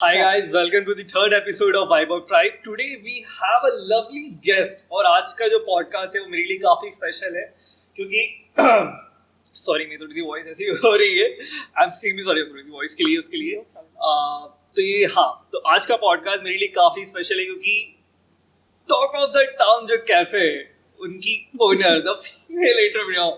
Hi guys, welcome to the third episode of Vibe of Tribe. Today we have a lovely guest और आज का जो podcast है वो मेरे लिए काफी स्पेशल है क्योंकि सॉरी मेरी थोड़ी सी वॉइस ऐसी हो रही है. आई एम एक्सट्रीमली सॉरी थोड़ी सी वॉइस के लिए उसके लिए. तो ये हाँ तो आज का पॉडकास्ट मेरे लिए काफी स्पेशल है क्योंकि टॉक ऑफ द टाउन जो कैफे है उनकी owner the female entrepreneur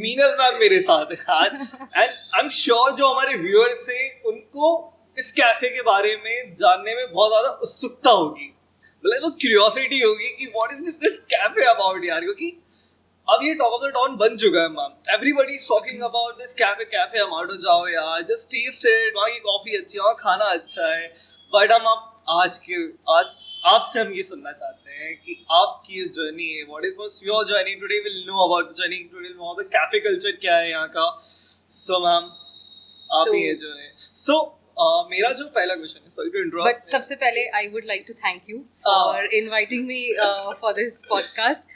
Meenal ma'am मेरे साथ है आज. एंड आई एम श्योर जो हमारे व्यूअर्स हैं उनको इस कैफे के बारे में जानने में बहुत ज्यादा उत्सुकता होगी, मतलब वो क्यूरियोसिटी होगी कि what is this cafe about यार, क्योंकि अब ये टॉक ऑफ द टाउन बन चुका है ma'am. Everybody is talking about this cafe Amado जाओ यार, जस्ट टेस्ट इट, वहाँ की कॉफी अच्छी है, वहाँ खाना अच्छा है. बट हम आज आपसे हम ये सुनना चाहते हैं कि आपकी जो जर्नी है, what is was your journey. Today will know about the journey, today will know the cafe culture क्या है यहाँ का. सो मैम आप ही जो है. सो मेरा जो पहला क्वेश्चन है, सॉरी टू इंटरप्ट, बट सबसे पहले I would like to thank you for inviting me for this podcast.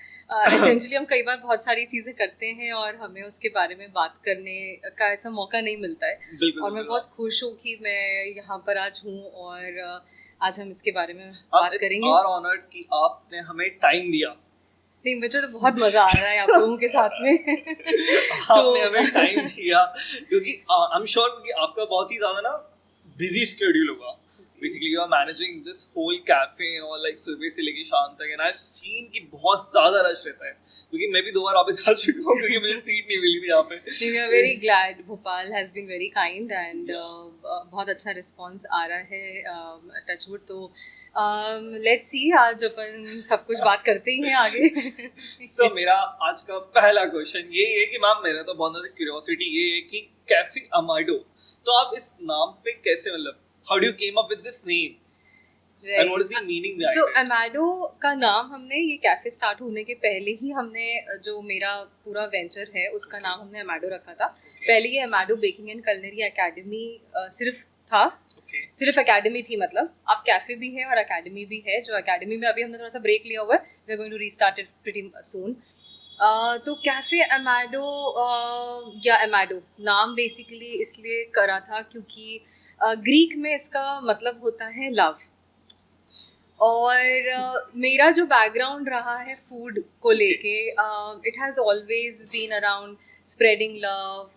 Essentially हम कई बार बहुत सारी चीज़ें करते हैं और हमें उसके बारे में बात करने का ऐसा मौका नहीं मिलता है. और मैं बहुत खुश हूँ कि मैं यहाँ पर आज हूँ और आज हम इसके बारे में बात करेंगे. आवर ऑनर कि आपने हमें टाइम दिया. नहीं, मुझे तो बहुत मजा आ रहा है आप लोगों के साथ में. आपने हमें टाइम दिया क्योंकि आई एम श्योर क्योंकि आपका बहुत ही ज्यादा ना बिजी स्केड्यूल होगा. Basically you are managing this whole cafe और like सुबह से लेके शाम तक, and I've seen कि बहुत ज़्यादा रश रहता है क्योंकि मैं भी 2 बार वापस आ चुका हूँ क्योंकि मुझे सीट नहीं मिली थी यहाँ पे. We are very glad. Bhopal has been very kind and बहुत अच्छा रिस्पॉन्स आ रहा है टचवुड. तो let's see, आज अपन सब कुछ बात करते ही हैं आगे. So मेरा आज का पहला क्वेश्चन ये है कि मैम मेरा तो बहुत ज़्यादा क्यूरियोसिटी ये है कि कैफे अमाडो, तो आप इस नाम पे कैसे, मतलब how do you came up with this name? Right. And what is the meaning behind it? So Amado का नाम हमने ये कैफे स्टार्ट होने के पहले ही हमने जो मेरा पूरा वेंचर है उसका नाम हमने अमाडो रखा था. पहले ये Amado baking and culinary academy सिर्फ था. सिर्फ एकेडमी थी, मतलब अब कैफे भी है और एकेडमी भी है. जो एकेडमी में अभी हमने थोड़ा सा ब्रेक लिया हुआ है, we are going to restart it pretty soon. तो कैफे अमाडो या अमाडो नाम बेसिकली इसलिए करा था क्योंकि ग्रीक में इसका मतलब होता है लव. और मेरा जो बैकग्राउंड रहा है फूड को लेके, it has always been around spreading love,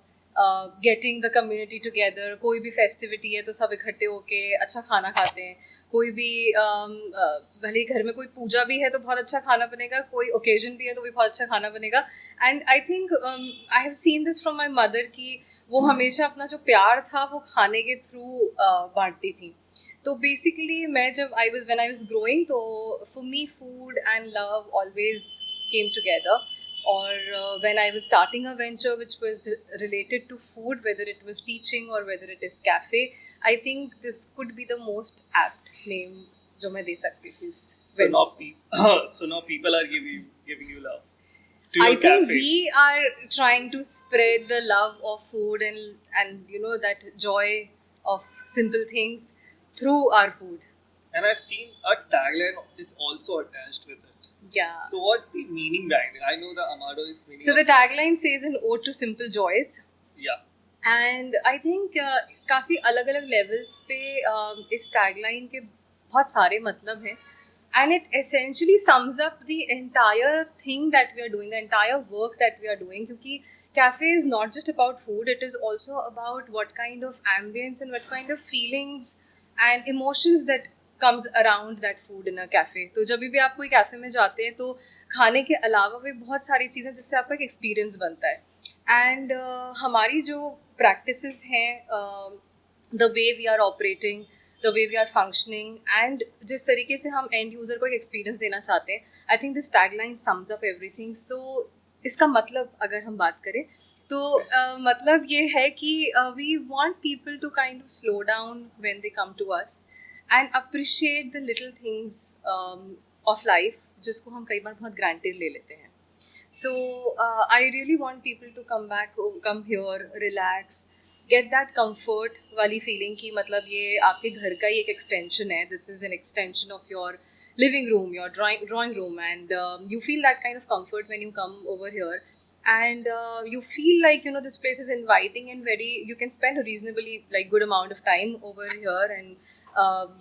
getting the community together. कोई भी फेस्टिविटी है तो सब इकट्ठे होके अच्छा खाना खाते हैं. कोई भी भले घर में कोई पूजा भी है तो बहुत अच्छा खाना बनेगा, कोई ओकेजन भी है तो भी बहुत अच्छा खाना बनेगा. And I think I have seen this from my mother कि वो हमेशा अपना जो प्यार था वो खाने के थ्रू बांटती थी. तो बेसिकली मैं जब व्हेन आई वाज ग्रोइंग, तो for me food and love always came together. Or when I was starting a venture which was related to food, whether it was teaching or whether it is cafe, I think this could be the most apt name जो मैं दे सकती थी. So now people are giving you love. I think we are trying to spread the love of food and you know that joy of simple things through our food. And I've seen a tagline is also attached with it. Yeah. So what's the meaning behind it? I know the Amado is meaning. So the tagline says an ode to simple joys. Yeah. And I think काफ़ी अलग-अलग levels पे इस tagline के बहुत सारे मतलब हैं. And it essentially sums up the entire thing that we are doing, the entire work that we are doing. क्योंकि cafe is not just about food, it is also about what kind of ambience and what kind of feelings and emotions that comes around that food in a cafe. तो जब भी आप कोई cafe में जाते हैं तो खाने के अलावा भी बहुत सारी चीज़ें जिससे आपका एक एक्सपीरियंस बनता है. एंड हमारी जो प्रैक्टिसेस हैं, the way we are operating, the way we are functioning and जिस तरीके से हम एंड यूज़र को एक एक्सपीरियंस देना चाहते हैं, I think this tagline sums up everything. So इसका मतलब अगर हम बात करें तो मतलब ये है कि we want people to kind of slow down when they come to us and appreciate the little things of life जिसको हम कई बार बहुत granted ले लेते हैं. So I really want people to come here, relax, get that comfort वाली feeling कि मतलब ये आपके घर का ही एक extension है. This is an extension of your living room, your drawing room, and you feel that kind of comfort when you come over here. And you feel like, you know, this place is inviting and you can spend a reasonably like good amount of time over here, and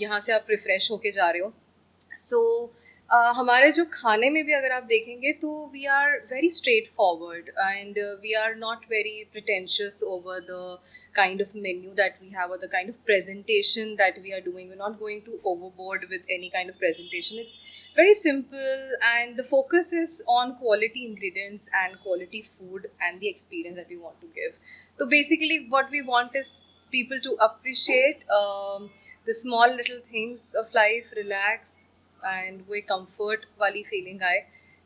यहाँ से आप refresh होके जा रहे हो. सो हमारे जो खाने में भी अगर आप देखेंगे तो we are very straightforward and we are not very pretentious over the kind of menu that we have और the kind of presentation that we are doing. We're not going too overboard with any kind of presentation. It's very simple and the focus is on quality ingredients and quality food and the experience that we want to give. So basically what we want is people to appreciate the small little things of life, relax and वो एक comfort वाली feeling आए.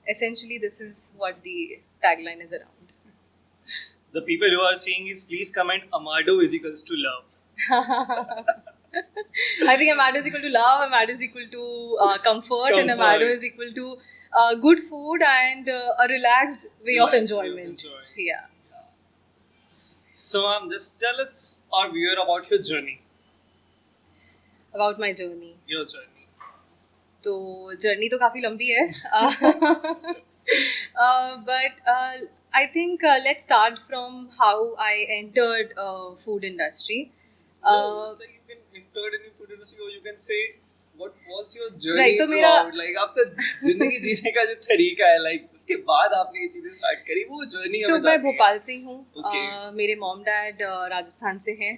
Essentially this is what the tagline is around. The people who are seeing is please comment Amado is equals to love. I think Amado is equal to love, Amado is equal to comfort, and Amado is equal to good food and a relaxed way of enjoyment. Yeah. So just tell us our viewer about your journey. About my journey. Your journey. तो journey तो काफ़ी लंबी है. But I think let's start from how I entered food industry. Like you can enter any food industry or you can say what was your journey Right, तो throughout, like आपका जिंदगी जीने का जो तरीका है, like उसके बाद आपने ये चीजें स्टार्ट करी, वो जर्नी So मैं भोपाल से हूँ. Okay. मेरे मॉम डैड राजस्थान से हैं.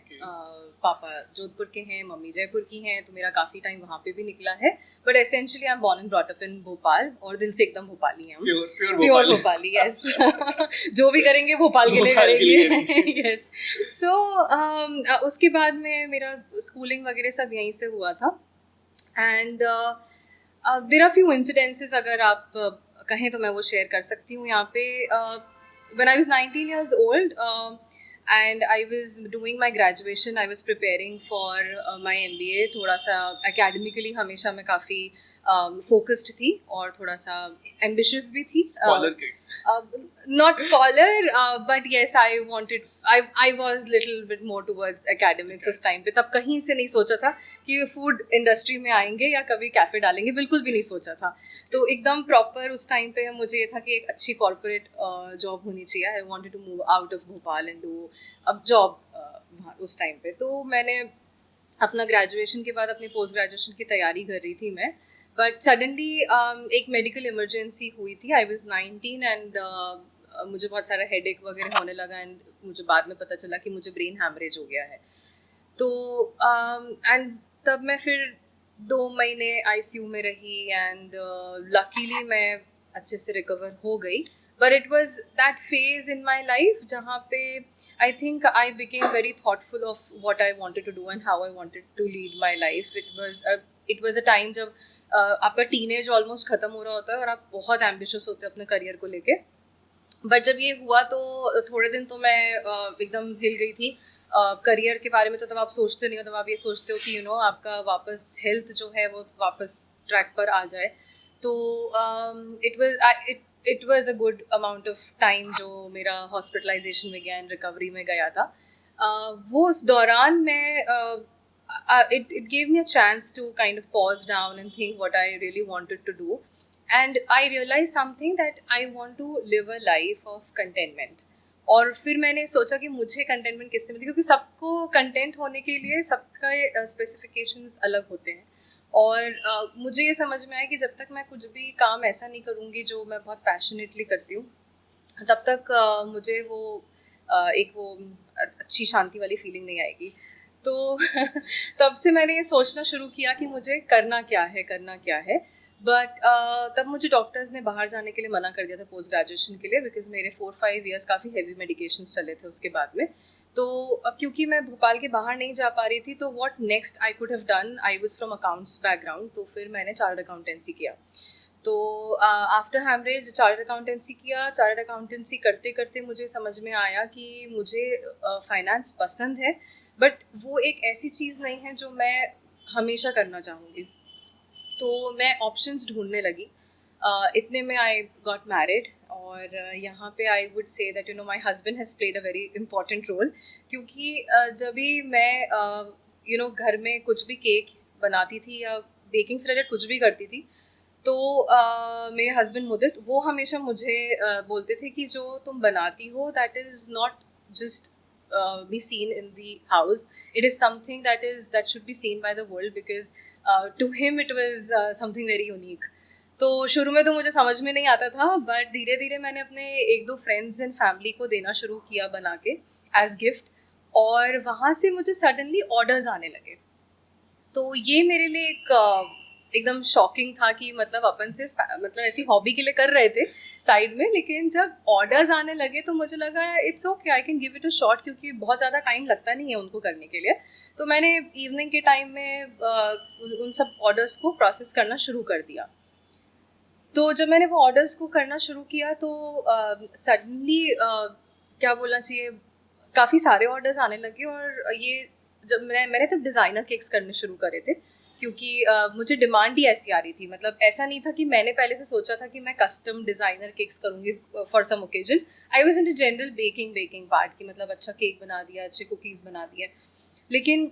पापा जोधपुर के हैं, मम्मी जयपुर की हैं, तो मेरा काफ़ी टाइम वहाँ पे भी निकला है. But essentially I am born and brought up in Bhopal और दिल से एकदम भोपाली हैं हम. Pure Bhopali, yes. जो भी करेंगे भोपाल के लिए करेंगे. यस. सो उसके बाद में मेरा स्कूलिंग वगैरह सब यहीं से हुआ था. And there are few incidences अगर आप कहें तो मैं वो शेयर कर सकती हूँ यहाँ पे. When I was 19 years old and I was doing my graduation, I was preparing for my MBA. थोड़ा सा academically हमेशा मैं काफ़ी focused थी और थोड़ा सा ambitious भी थी. Scholar kid. Not scholar, but yes, I was little bit more towards academics उस टाइम पे. तब कहीं से नहीं सोचा था कि food industry में आएंगे या कभी कैफ़े डालेंगे, बिल्कुल भी नहीं सोचा था. तो एकदम proper उस टाइम पे मुझे ये था कि एक अच्छी corporate job होनी चाहिए. I wanted to move out of Bhopal and do अब जॉब उस टाइम पे. तो मैंने अपना ग्रेजुएशन के बाद अपनी पोस्ट ग्रेजुएशन की तैयारी कर रही थी मैं. बट सडनली एक मेडिकल इमरजेंसी हुई थी. आई वाज 19 एंड मुझे बहुत सारा हेडेक वगैरह होने लगा एंड मुझे बाद में पता चला कि मुझे ब्रेन हैमरेज हो गया है. तो एंड तब मैं फिर 2 महीने ICU में रही एंड लकीली मैं अच्छे से रिकवर हो गई. But it was that phase in my life जहाँ पे I think I became very thoughtful of what I wanted to do and how I wanted to lead my life. It was a time जब आपका teenage almost ख़त्म हो रहा होता है और आप बहुत एम्बिशियस होते हैं अपने करियर को लेके. बट जब ये हुआ तो थोड़े दिन तो मैं एकदम हिल गई थी. करियर के बारे में तो तब आप सोचते नहीं हो, तब आप ये सोचते हो कि आपका वापस हेल्थ जो है वो वापस ट्रैक पर आ जाए. तो it was a good amount of time जो मेरा हॉस्पिटलाइजेशन में गया एंड रिकवरी में गया था. वो उस दौरान मैं it gave me a chance to kind of pause down and think what I really wanted to do, and I realized something that I want to live a life of contentment. और फिर मैंने सोचा कि मुझे containment किससे मिलती है, क्योंकि सबको कंटेंट होने के लिए सबका स्पेसिफिकेशंस अलग होते हैं. और मुझे ये समझ में आया कि जब तक मैं कुछ भी काम ऐसा नहीं करूँगी जो मैं बहुत पैशनेटली करती हूँ, तब तक मुझे वो अच्छी शांति वाली फीलिंग नहीं आएगी. तो तब से मैंने ये सोचना शुरू किया कि मुझे करना क्या है. बट तब मुझे डॉक्टर्स ने बाहर जाने के लिए मना कर दिया था पोस्ट ग्रेजुएशन के लिए, बिकॉज मेरे 4-5 years काफ़ी हेवी मेडिकेशंस चले थे उसके बाद में. तो क्योंकि मैं भोपाल के बाहर नहीं जा पा रही थी, तो what next I could have done, I was from accounts background, तो फिर मैंने चार्टर्ड अकाउंटेंसी किया. तो आफ्टर हैमरेज चार्टर्ड अकाउंटेंसी किया. चार्टर्ड अकाउंटेंसी करते करते मुझे समझ में आया कि मुझे फाइनेंस पसंद है, बट वो एक ऐसी चीज़ नहीं है जो मैं हमेशा करना चाहूँगी. तो मैं ऑप्शंस ढूंढने लगी. इतने में आई गॉट मैरिड और यहाँ पे I would say that my husband has played a very important role. क्योंकि जब भी मैं घर में कुछ भी केक बनाती थी या बेकिंग से रिलेटेड कुछ भी करती थी, तो मेरे हस्बैंड मुदित वो हमेशा मुझे बोलते थे कि जो तुम बनाती हो that is not just be seen in the house. It is something that should be seen by the world, because to him it was something very unique. तो शुरू में तो मुझे समझ में नहीं आता था, बट धीरे धीरे मैंने अपने एक दो फ्रेंड्स एंड फैमिली को देना शुरू किया बना के एज गिफ्ट, और वहाँ से मुझे सडनली ऑर्डर्स आने लगे. तो ये मेरे लिए एकदम शॉकिंग था कि मतलब अपन सिर्फ मतलब ऐसी हॉबी के लिए कर रहे थे साइड में, लेकिन जब ऑर्डर्स आने लगे तो मुझे लगा it's okay, I can give it a shot, क्योंकि बहुत ज़्यादा टाइम लगता नहीं है उनको करने के लिए. तो मैंने इवनिंग के टाइम में उन सब ऑर्डर्स को प्रोसेस करना शुरू कर दिया. तो जब मैंने वो ऑर्डर्स को करना शुरू किया तो सडनली क्या बोलना चाहिए, काफ़ी सारे ऑर्डर्स आने लगे. और ये जब मैंने तब डिज़ाइनर केक्स करने शुरू करे थे, क्योंकि मुझे डिमांड ही ऐसी आ रही थी. मतलब ऐसा नहीं था कि मैंने पहले से सोचा था कि मैं कस्टम डिज़ाइनर केक्स करूँगी for some occasion. I was in the general baking part की, मतलब अच्छा केक बना दिया, अच्छे कुकीज़ बना दिए. लेकिन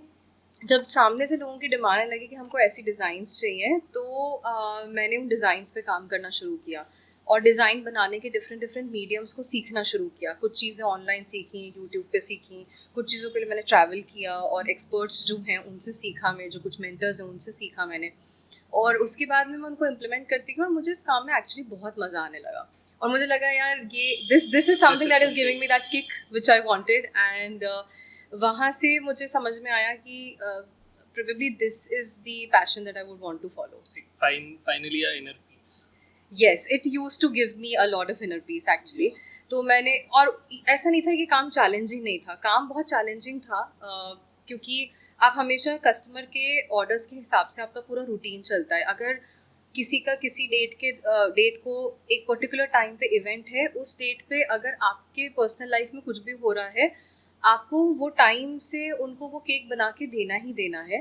जब सामने से लोगों की डिमांड लगी कि हमको ऐसी डिज़ाइंस चाहिए, तो मैंने उन डिज़ाइंस पे काम करना शुरू किया और डिज़ाइन बनाने के डिफरेंट मीडियम्स को सीखना शुरू किया. कुछ चीज़ें ऑनलाइन सीखी, यूट्यूब पे सीखी, कुछ चीज़ों के लिए मैंने ट्रैवल किया और एक्सपर्ट्स जो हैं उनसे सीखा, मैं जो कुछ मेंटर्स हैं उनसे सीखा मैंने. और उसके बाद में मैं उनको इम्प्लीमेंट करती गई और मुझे इस काम में एक्चुअली बहुत मज़ा आने लगा. और मुझे लगा यार ये this is something that is giving me that kick which I wanted. And वहाँ से मुझे समझ में आया कि probably this is the passion that I would want to follow. Finally a inner peace. Yes, it used to give me a lot of inner peace actually. तो मैंने, और ऐसा नहीं था कि काम चैलेंजिंग नहीं था, काम बहुत चैलेंजिंग था, क्योंकि आप हमेशा कस्टमर के ऑर्डर्स के हिसाब से आपका पूरा रूटीन चलता है. अगर किसी का किसी डेट को एक पर्टिकुलर टाइम पे इवेंट है, उस डेट पे अगर आपके पर्सनल लाइफ में कुछ भी हो रहा है, आपको वो टाइम से उनको वो केक बना के देना ही देना है.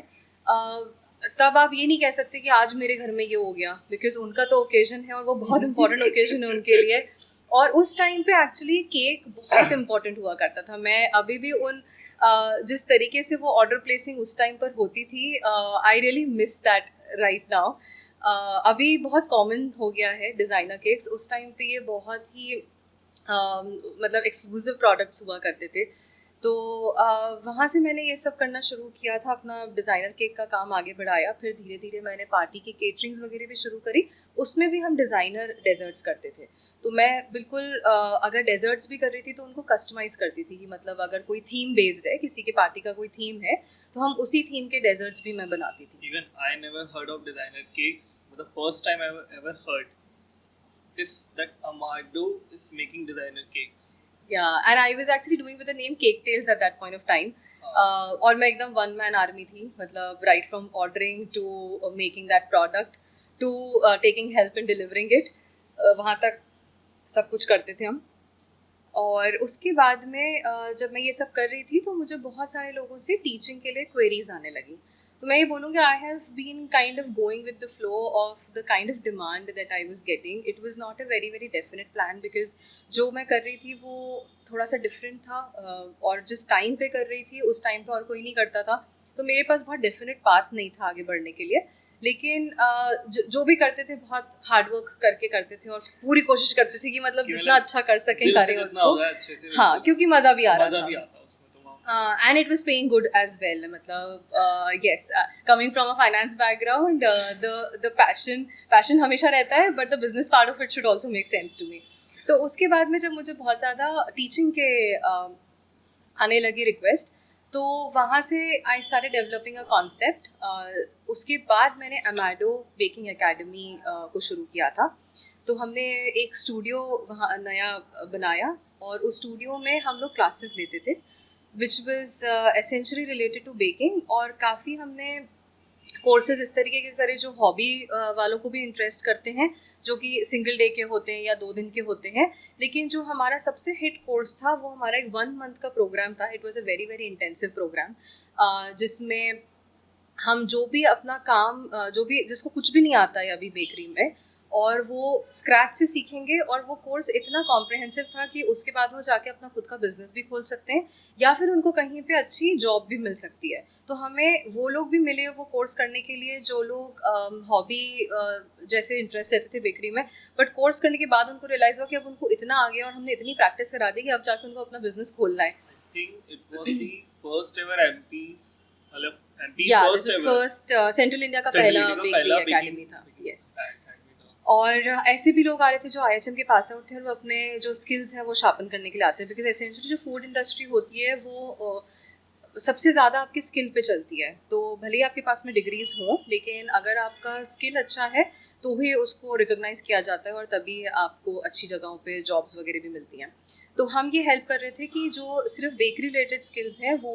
तब आप ये नहीं कह सकते कि आज मेरे घर में ये हो गया, बिकॉज उनका तो ओकेजन है और वो बहुत इंपॉर्टेंट ओकेजन है उनके लिए. और उस टाइम पे एक्चुअली केक बहुत इंपॉर्टेंट हुआ करता था. मैं अभी भी उन जिस तरीके से वो ऑर्डर प्लेसिंग उस टाइम पर होती थी, I really miss that right now. अभी बहुत कॉमन हो गया है डिज़ाइनर केक्स. उस टाइम पे ये बहुत ही मतलब एक्सक्लूसिव प्रोडक्ट्स हुआ करते थे. तो वहाँ से मैंने ये सब करना शुरू किया था, अपना डिज़ाइनर केक का काम आगे बढ़ाया. फिर धीरे धीरे मैंने पार्टी की केटरिंग्स वगैरह भी शुरू करी. उसमें भी हम डिज़ाइनर डेजर्ट्स करते थे. तो मैं बिल्कुल अगर डेजर्ट्स भी कर रही थी तो उनको कस्टमाइज़ करती थी, कि मतलब अगर कोई थीम बेस्ड है, किसी के पार्टी का कोई थीम है, तो हम उसी थीम के डेजर्ट्स भी मैं बनाती थी. Even I never heard of designer cakes, but the first time I ever heard is that Amado is making designer cakes. Yeah, and I was actually doing with the name Cake Tales at that point of time. और मैं एकदम one man army थी, मतलब right from ordering to making that product to taking help in delivering it, वहाँ तक सब कुछ करते थे हम. और उसके बाद में जब मैं ये सब कर रही थी तो मुझे बहुत सारे लोगों से टीचिंग के लिए क्वेरीज आने लगी. तो मैं ये बोलूँगी I have been kind of going with the flow of the kind of demand that I was getting. It was not a very very definite plan, because जो मैं कर रही थी वो थोड़ा सा डिफरेंट था, और जिस टाइम पे कर रही थी उस टाइम पे और कोई नहीं करता था. तो मेरे पास बहुत डेफिनेट पाथ नहीं था आगे बढ़ने के लिए. लेकिन जो भी करते थे बहुत हार्डवर्क करके करते थे और पूरी कोशिश करते थे कि मतलब जितना अच्छा कर सकें करें उसको. हाँ, क्योंकि मज़ा भी आ रहा था. And it was paying good as well. मतलब yes, coming from a finance background, the passion हमेशा रहता है, but the business part of it should also make sense to me. तो उसके बाद में जब मुझे बहुत ज़्यादा टीचिंग के आने लगी रिक्वेस्ट, तो वहाँ से I started developing a concept. उसके बाद मैंने अमाडो बेकिंग एकेडमी को शुरू किया था. तो हमने एक स्टूडियो वहाँ नया बनाया और उस स्टूडियो में हम लोग क्लासेस लेते थे, which was essentially related to baking. और काफ़ी हमने कोर्सेज इस तरीके के करे जो हॉबी वालों को भी इंटरेस्ट करते हैं, जो कि सिंगल डे के होते हैं या 2 दिन के होते हैं. लेकिन जो हमारा सबसे हिट कोर्स था वो हमारा एक 1 month का प्रोग्राम था. It was a very very intensive program, जिसमें हम जो भी अपना काम जो भी जिसको कुछ भी नहीं आता है अभी बेकरी में, और वो स्क्रैच से सीखेंगे. और वो कोर्स इतना कॉम्प्रहेंसिव था कि उसके बाद वो जाके अपना खुद का बिजनेस भी खोल सकते हैं या फिर उनको कहीं पे अच्छी जॉब भी मिल सकती है. तो हमें वो लोग भी मिले वो कोर्स करने के लिए जो लोग हॉबी जैसे इंटरेस्ट लेते थे बेकरी में, बट कोर्स करने के बाद उनको रियलाइज़ हुआ कि अब उनको इतना आ गया और हमने इतनी प्रैक्टिस करा दी कि अब जाके उनको अपना बिजनेस खोलना है. think it was the first ever MP's, मतलब MP's Yeah, first this is ever first Central India का Central पहला India का बेकरी पहला एकेडमी था. baking Yes. academy था. और ऐसे भी लोग आ रहे थे जो IHM के पास आउट थे और वो अपने जो स्किल्स हैं वो शार्पन करने के लिए आते हैं, बिकॉज एसेंशियली जो फूड इंडस्ट्री होती है वो सबसे ज़्यादा आपकी स्किल पे चलती है. तो भले ही आपके पास में डिग्रीज हों, लेकिन अगर आपका स्किल अच्छा है तो ही उसको रिकॉग्नाइज किया जाता है और तभी आपको अच्छी जगहों पे जॉब्स वगैरह भी मिलती हैं. तो हम ये हेल्प कर रहे थे कि जो सिर्फ बेकरी रिलेटेड स्किल्स हैं वो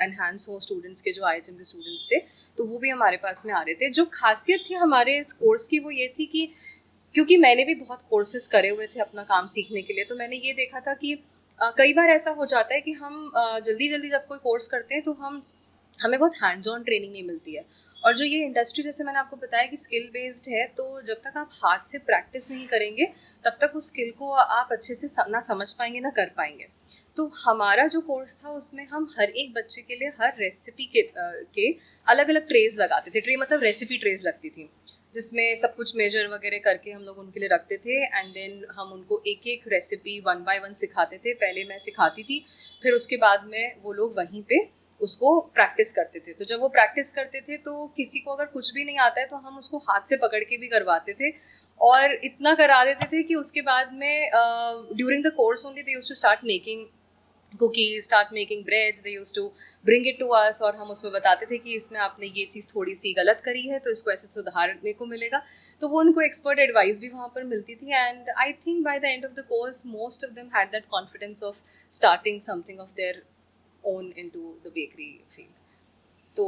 एनहांस हो स्टूडेंट्स के, जो IHM के स्टूडेंट्स थे तो वो भी हमारे पास में आ रहे थे. जो खासियत थी हमारे इस कोर्स की वो ये थी कि क्योंकि मैंने भी बहुत कोर्सेज करे हुए थे अपना काम सीखने के लिए, तो मैंने ये देखा था कि कई बार ऐसा हो जाता है कि हम जल्दी जल्दी जब कोई कोर्स करते हैं तो हमें बहुत हैंड्स ऑन ट्रेनिंग नहीं मिलती है. और जो ये इंडस्ट्री, जैसे मैंने आपको बताया कि स्किल बेस्ड है, तो जब तक आप हाथ से प्रैक्टिस नहीं करेंगे तब तक उस स्किल को आप अच्छे से ना समझ पाएंगे ना कर पाएंगे. तो हमारा जो कोर्स था उसमें हम हर एक बच्चे के लिए हर रेसिपी के अलग अलग ट्रेज लगाते थे. ट्रे मतलब रेसिपी ट्रेज लगती थी जिसमें सब कुछ मेजर वगैरह करके हम लोग उनके लिए रखते थे. एंड देन हम उनको एक एक रेसिपी 1 बाय 1 सिखाते थे. पहले मैं सिखाती थी, फिर उसके बाद में वो लोग वहीं पे उसको प्रैक्टिस करते थे. तो जब वो प्रैक्टिस करते थे तो किसी को अगर कुछ भी नहीं आता है तो हम उसको हाथ से पकड़ के भी करवाते थे और इतना करा देते थे कि उसके बाद में during the course only they used to start making cookies, start making breads. They used to bring it to us और हम उसमें बताते थे कि इसमें आपने ये चीज़ थोड़ी सी गलत करी है तो इसको ऐसे सुधारने को मिलेगा. तो वो उनको एक्सपर्ट एडवाइस भी वहाँ पर मिलती थी. And I think by the end of the course most of them had that confidence of starting something of their own into the bakery field. So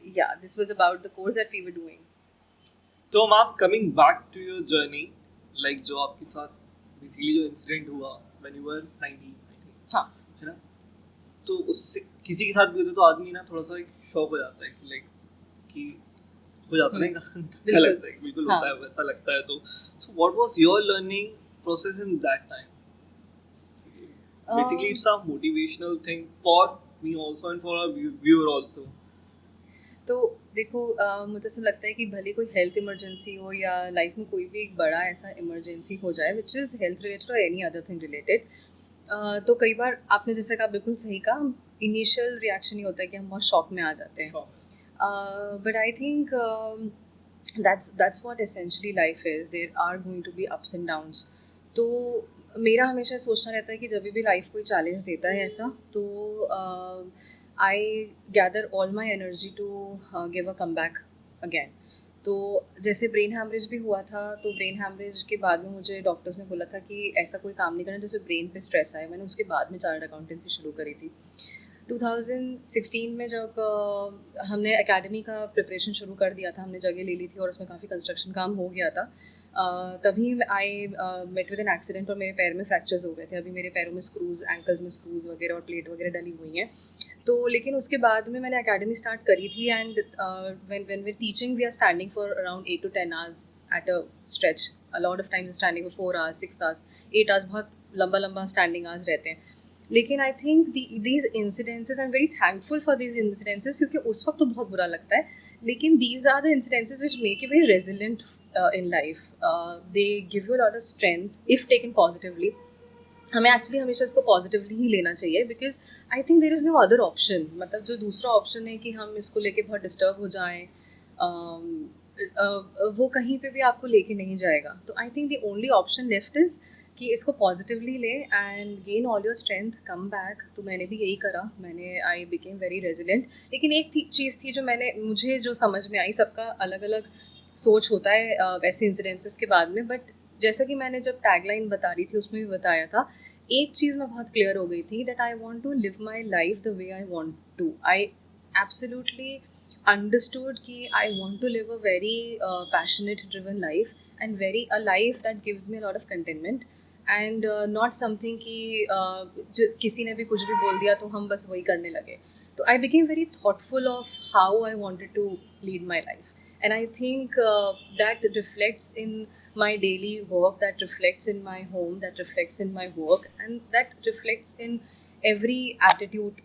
yeah, this was about the course that we were doing. तो ma'am coming back to your journey, like जो आपके साथ basically जो incident हुआ when you were 19, हाँ, है ना, तो उससे किसी के साथ भी होता तो आदमी ना थोड़ा सा एक शॉक हो जाता है कि लाइक कि हो जाता है ना, क्या लगता है बिल्कुल होता है वैसा लगता है. तो so what was your learning process in that time? Basically, it's a motivational thing for me also and for our viewer also. तो देखो मुझे ऐसा लगता है कि भले कोई हेल्थ इमरजेंसी हो या लाइफ में कोई भी एक बड़ा ऐसा इमरजेंसी हो जाए विच इज़ हेल्थ रिलेटेड और एनी अदर थिंग रिलेटेड, तो कई बार आपने जैसे कहा बिल्कुल सही कहा, इनिशियल रिएक्शन ही होता है कि हम बहुत शॉक में आ जाते हैं. But I think that's what essentially life is. There are going to be ups and downs. तो मेरा हमेशा सोचना रहता है कि जब भी लाइफ कोई चैलेंज देता है ऐसा, तो I gather all my energy to give a come back again. तो जैसे ब्रेन हैमरेज भी हुआ था, तो ब्रेन हैमरेज के बाद में मुझे डॉक्टर्स ने बोला था कि ऐसा कोई काम नहीं करना जैसे ब्रेन पे स्ट्रेस आए. मैंने उसके बाद में चार्टर्ड अकाउंटेंसी शुरू करी थी. 2016 में जब हमने एकेडमी का प्रिपरेशन शुरू कर दिया था, हमने जगह ले ली थी और उसमें काफ़ी कंस्ट्रक्शन काम हो गया था, तभी I met with an accident और मेरे पैर में फ्रैक्चर्स हो गए थे. अभी मेरे पैरों में स्क्रूज, एंकल्स में स्क्रूज वगैरह और प्लेट वगैरह डली हुई हैं. तो लेकिन उसके बाद में मैंने एकेडमी स्टार्ट करी थी. And when we teaching we are standing for around 8 to 10 hours at a stretch. A lot of times standing for 4 hours, 6 hours, 8 hours, बहुत लंबा लंबा स्टैंडिंग आवर्स रहते हैं. लेकिन I think these incidences, I am very thankful for these incidences, क्योंकि उस वक्त तो बहुत बुरा लगता है, लेकिन these are the incidences which make you very resilient in life. They give you lot of strength if taken positively. हमें एक्चुअली हमेशा इसको पॉजिटिवली ही लेना चाहिए, because I think there is no other option. मतलब जो दूसरा ऑप्शन है कि हम इसको लेके बहुत डिस्टर्ब हो जाएं, वो कहीं पे भी आपको लेके नहीं जाएगा. तो I think the only option left is कि इसको पॉजिटिवली ले and gain all your strength, come back. तो मैंने भी यही करा. मैंने आई बिकेम वेरी रेजिलेंट. लेकिन एक चीज़ थी जो मुझे जो समझ में आई, सबका अलग अलग सोच होता है ऐसे इंसिडेंसेस के बाद में, बट जैसा कि मैंने जब टैगलाइन बता रही थी उसमें भी बताया था, एक चीज़ मैं बहुत क्लियर हो गई थी, that I want to live my life the way I want to. I absolutely understood कि I want to live a very passionate driven life and a life that gives me a lot of contentment and not something कि किसी ने भी कुछ भी बोल दिया तो हम बस वही करने लगे. तो I became very thoughtful of how I wanted to lead my life, and I think that reflects in my daily work, that reflects in my home, that reflects in my work, and that reflects in every attitude.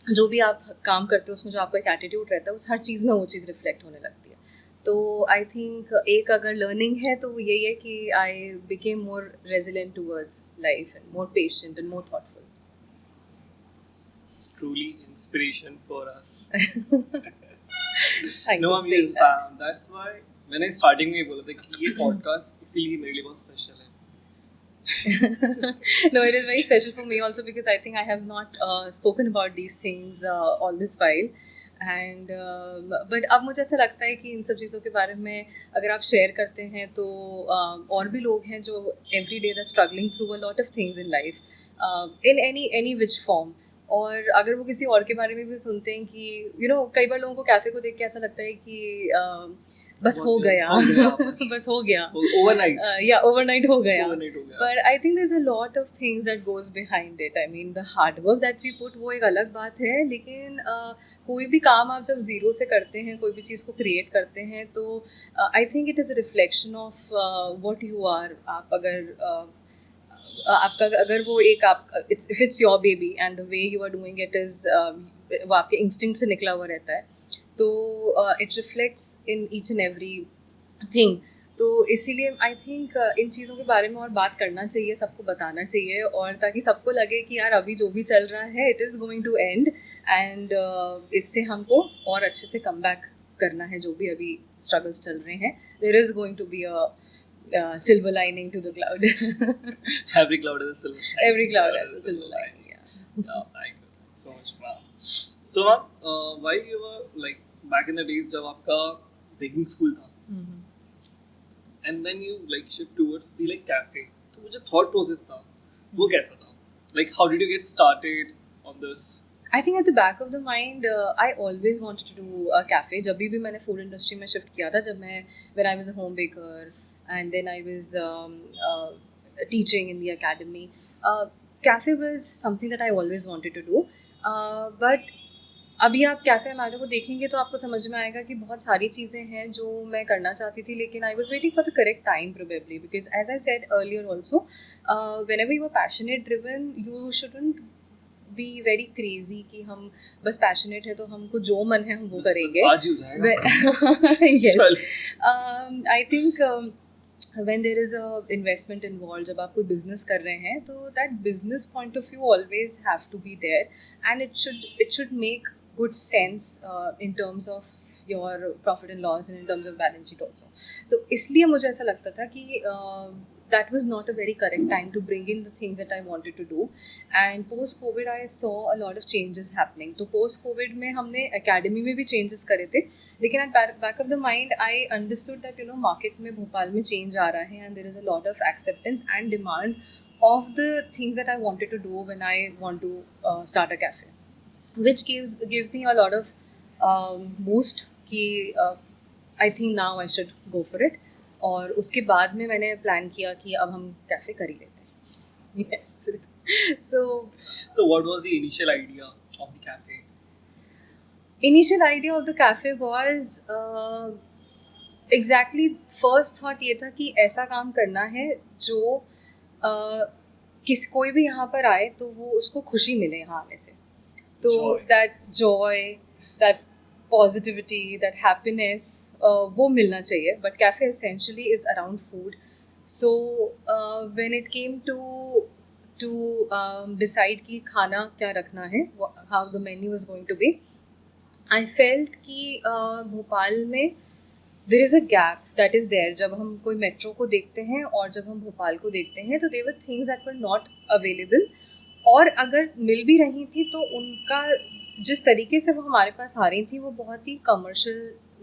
जो भी आप काम करते हो उसमें जो आपका एक एटीट्यूड रहता है, उस हर चीज़ में वो चीज़ रिफ्लेक्ट होने लगती है. तो आई थिंक एक अगर लर्निंग है तो वो यही है कि I became more resilient towards life and more patient and more thoughtful. It's truly inspiration for us. Thank No, you I'm for saying inspired. that. That's why when I starting में बोला था कि ये podcast इसीलिए मेरे लिए बहुत special है. No, it is very special for me also because I think I have not spoken about these things all this while. And but अब मुझे ऐसा लगता है कि इन सब चीज़ों के बारे में अगर आप शेयर करते हैं तो और भी लोग हैं जो every day the struggling through a lot of things in life in any which form. और अगर वो किसी और के बारे में भी सुनते हैं कि कई बार लोगों को कैफ़े को देख के ऐसा लगता है कि बस हो गया बस हो गया Overnight. या ओवरनाइट हो गया. Overnight हो गया. But I think there's a lot of things that goes behind it. I mean, the hard work that we put वो एक अलग बात है, लेकिन कोई भी काम आप जब ज़ीरो से करते हैं, कोई भी चीज़ को क्रिएट करते हैं, तो I think it is a reflection of what you are. आप अगर आपका अगर वो एक आप if it's your baby and the way you are doing it is वो आपके इंस्टिंक्ट से निकला हुआ रहता है, तो it reflects in each and every thing. तो इसीलिए आई थिंक इन चीज़ों के बारे में और बात करना चाहिए, सबको बताना चाहिए, और ताकि सबको लगे कि यार अभी जो भी चल रहा है it is going to end and इससे हमको और अच्छे से कम बैक करना है. जो भी अभी स्ट्रगल्स चल रहे हैं, there is going to be a silver lining to the cloud. Every cloud has a silver lining. Every cloud has a silver lining. Yeah. Yeah, thank you so much, ma'am. So, ma'am, while you were like back in the days जब आपका baking school था, and then you like shift towards the like cafe, तो वो जो thought process था, वो कैसा था? Like, how did you get started on this? I think at the back of the mind, I always wanted to do a cafe. जब भी मैंने food industry में shift किया था, जब मैं when I was a home baker and then I was teaching in the academy, cafe was something that I always wanted to do. But अभी आप कैफ़े मैडो को देखेंगे तो आपको समझ में आएगा कि बहुत सारी चीज़ें हैं जो मैं करना चाहती थी, लेकिन I was waiting for the correct time probably, because as I said earlier also, whenever you are passionate driven, you shouldn't be very crazy कि हम बस पैशनेट है तो हमको जो मन है हम वो करेंगे. आज ही हो जाएगा. Yes. I think when there is a investment involved, जब आप कोई business कर रहे हैं, तो that business point of view always have to be there, and it should make good sense in terms of your profit and loss and in terms of balance sheet also. So इसलिए मुझे ऐसा लगता था कि that was not a very correct time to bring in the things that I wanted to do. And post COVID I saw a lot of changes happening. तो post COVID में हमने academy में भी changes करे थे, लेकिन at back of the mind I understood that market में भोपाल में change आ रहा है, and there is a lot of acceptance and demand of the things that I wanted to do when I want to start a cafe, which give me a lot of boost कि I think now I should go for it. और उसके बाद में मैंने plan किया कि अब हम कैफ़े कर ही लेते हैं. Yes. So what was the initial idea of the cafe? Initial idea of the cafe was exactly first thought ये था कि ऐसा काम करना है जो कोई भी यहाँ पर आए तो वो उसको खुशी मिले यहाँ आने से. तो that joy, that positivity, that happiness, वो मिलना चाहिए. But cafe essentially is around food. So when it came to decide कि खाना क्या रखना है, how the menu is going to be, I felt कि भोपाल में there is a gap that is there. जब हम कोई मेट्रो को देखते हैं और जब हम भोपाल को देखते हैं, तो there were things that were not available, और अगर मिल भी रही थी तो उनका जिस तरीके से वो हमारे पास आ रही थी वो बहुत ही कमर्शियल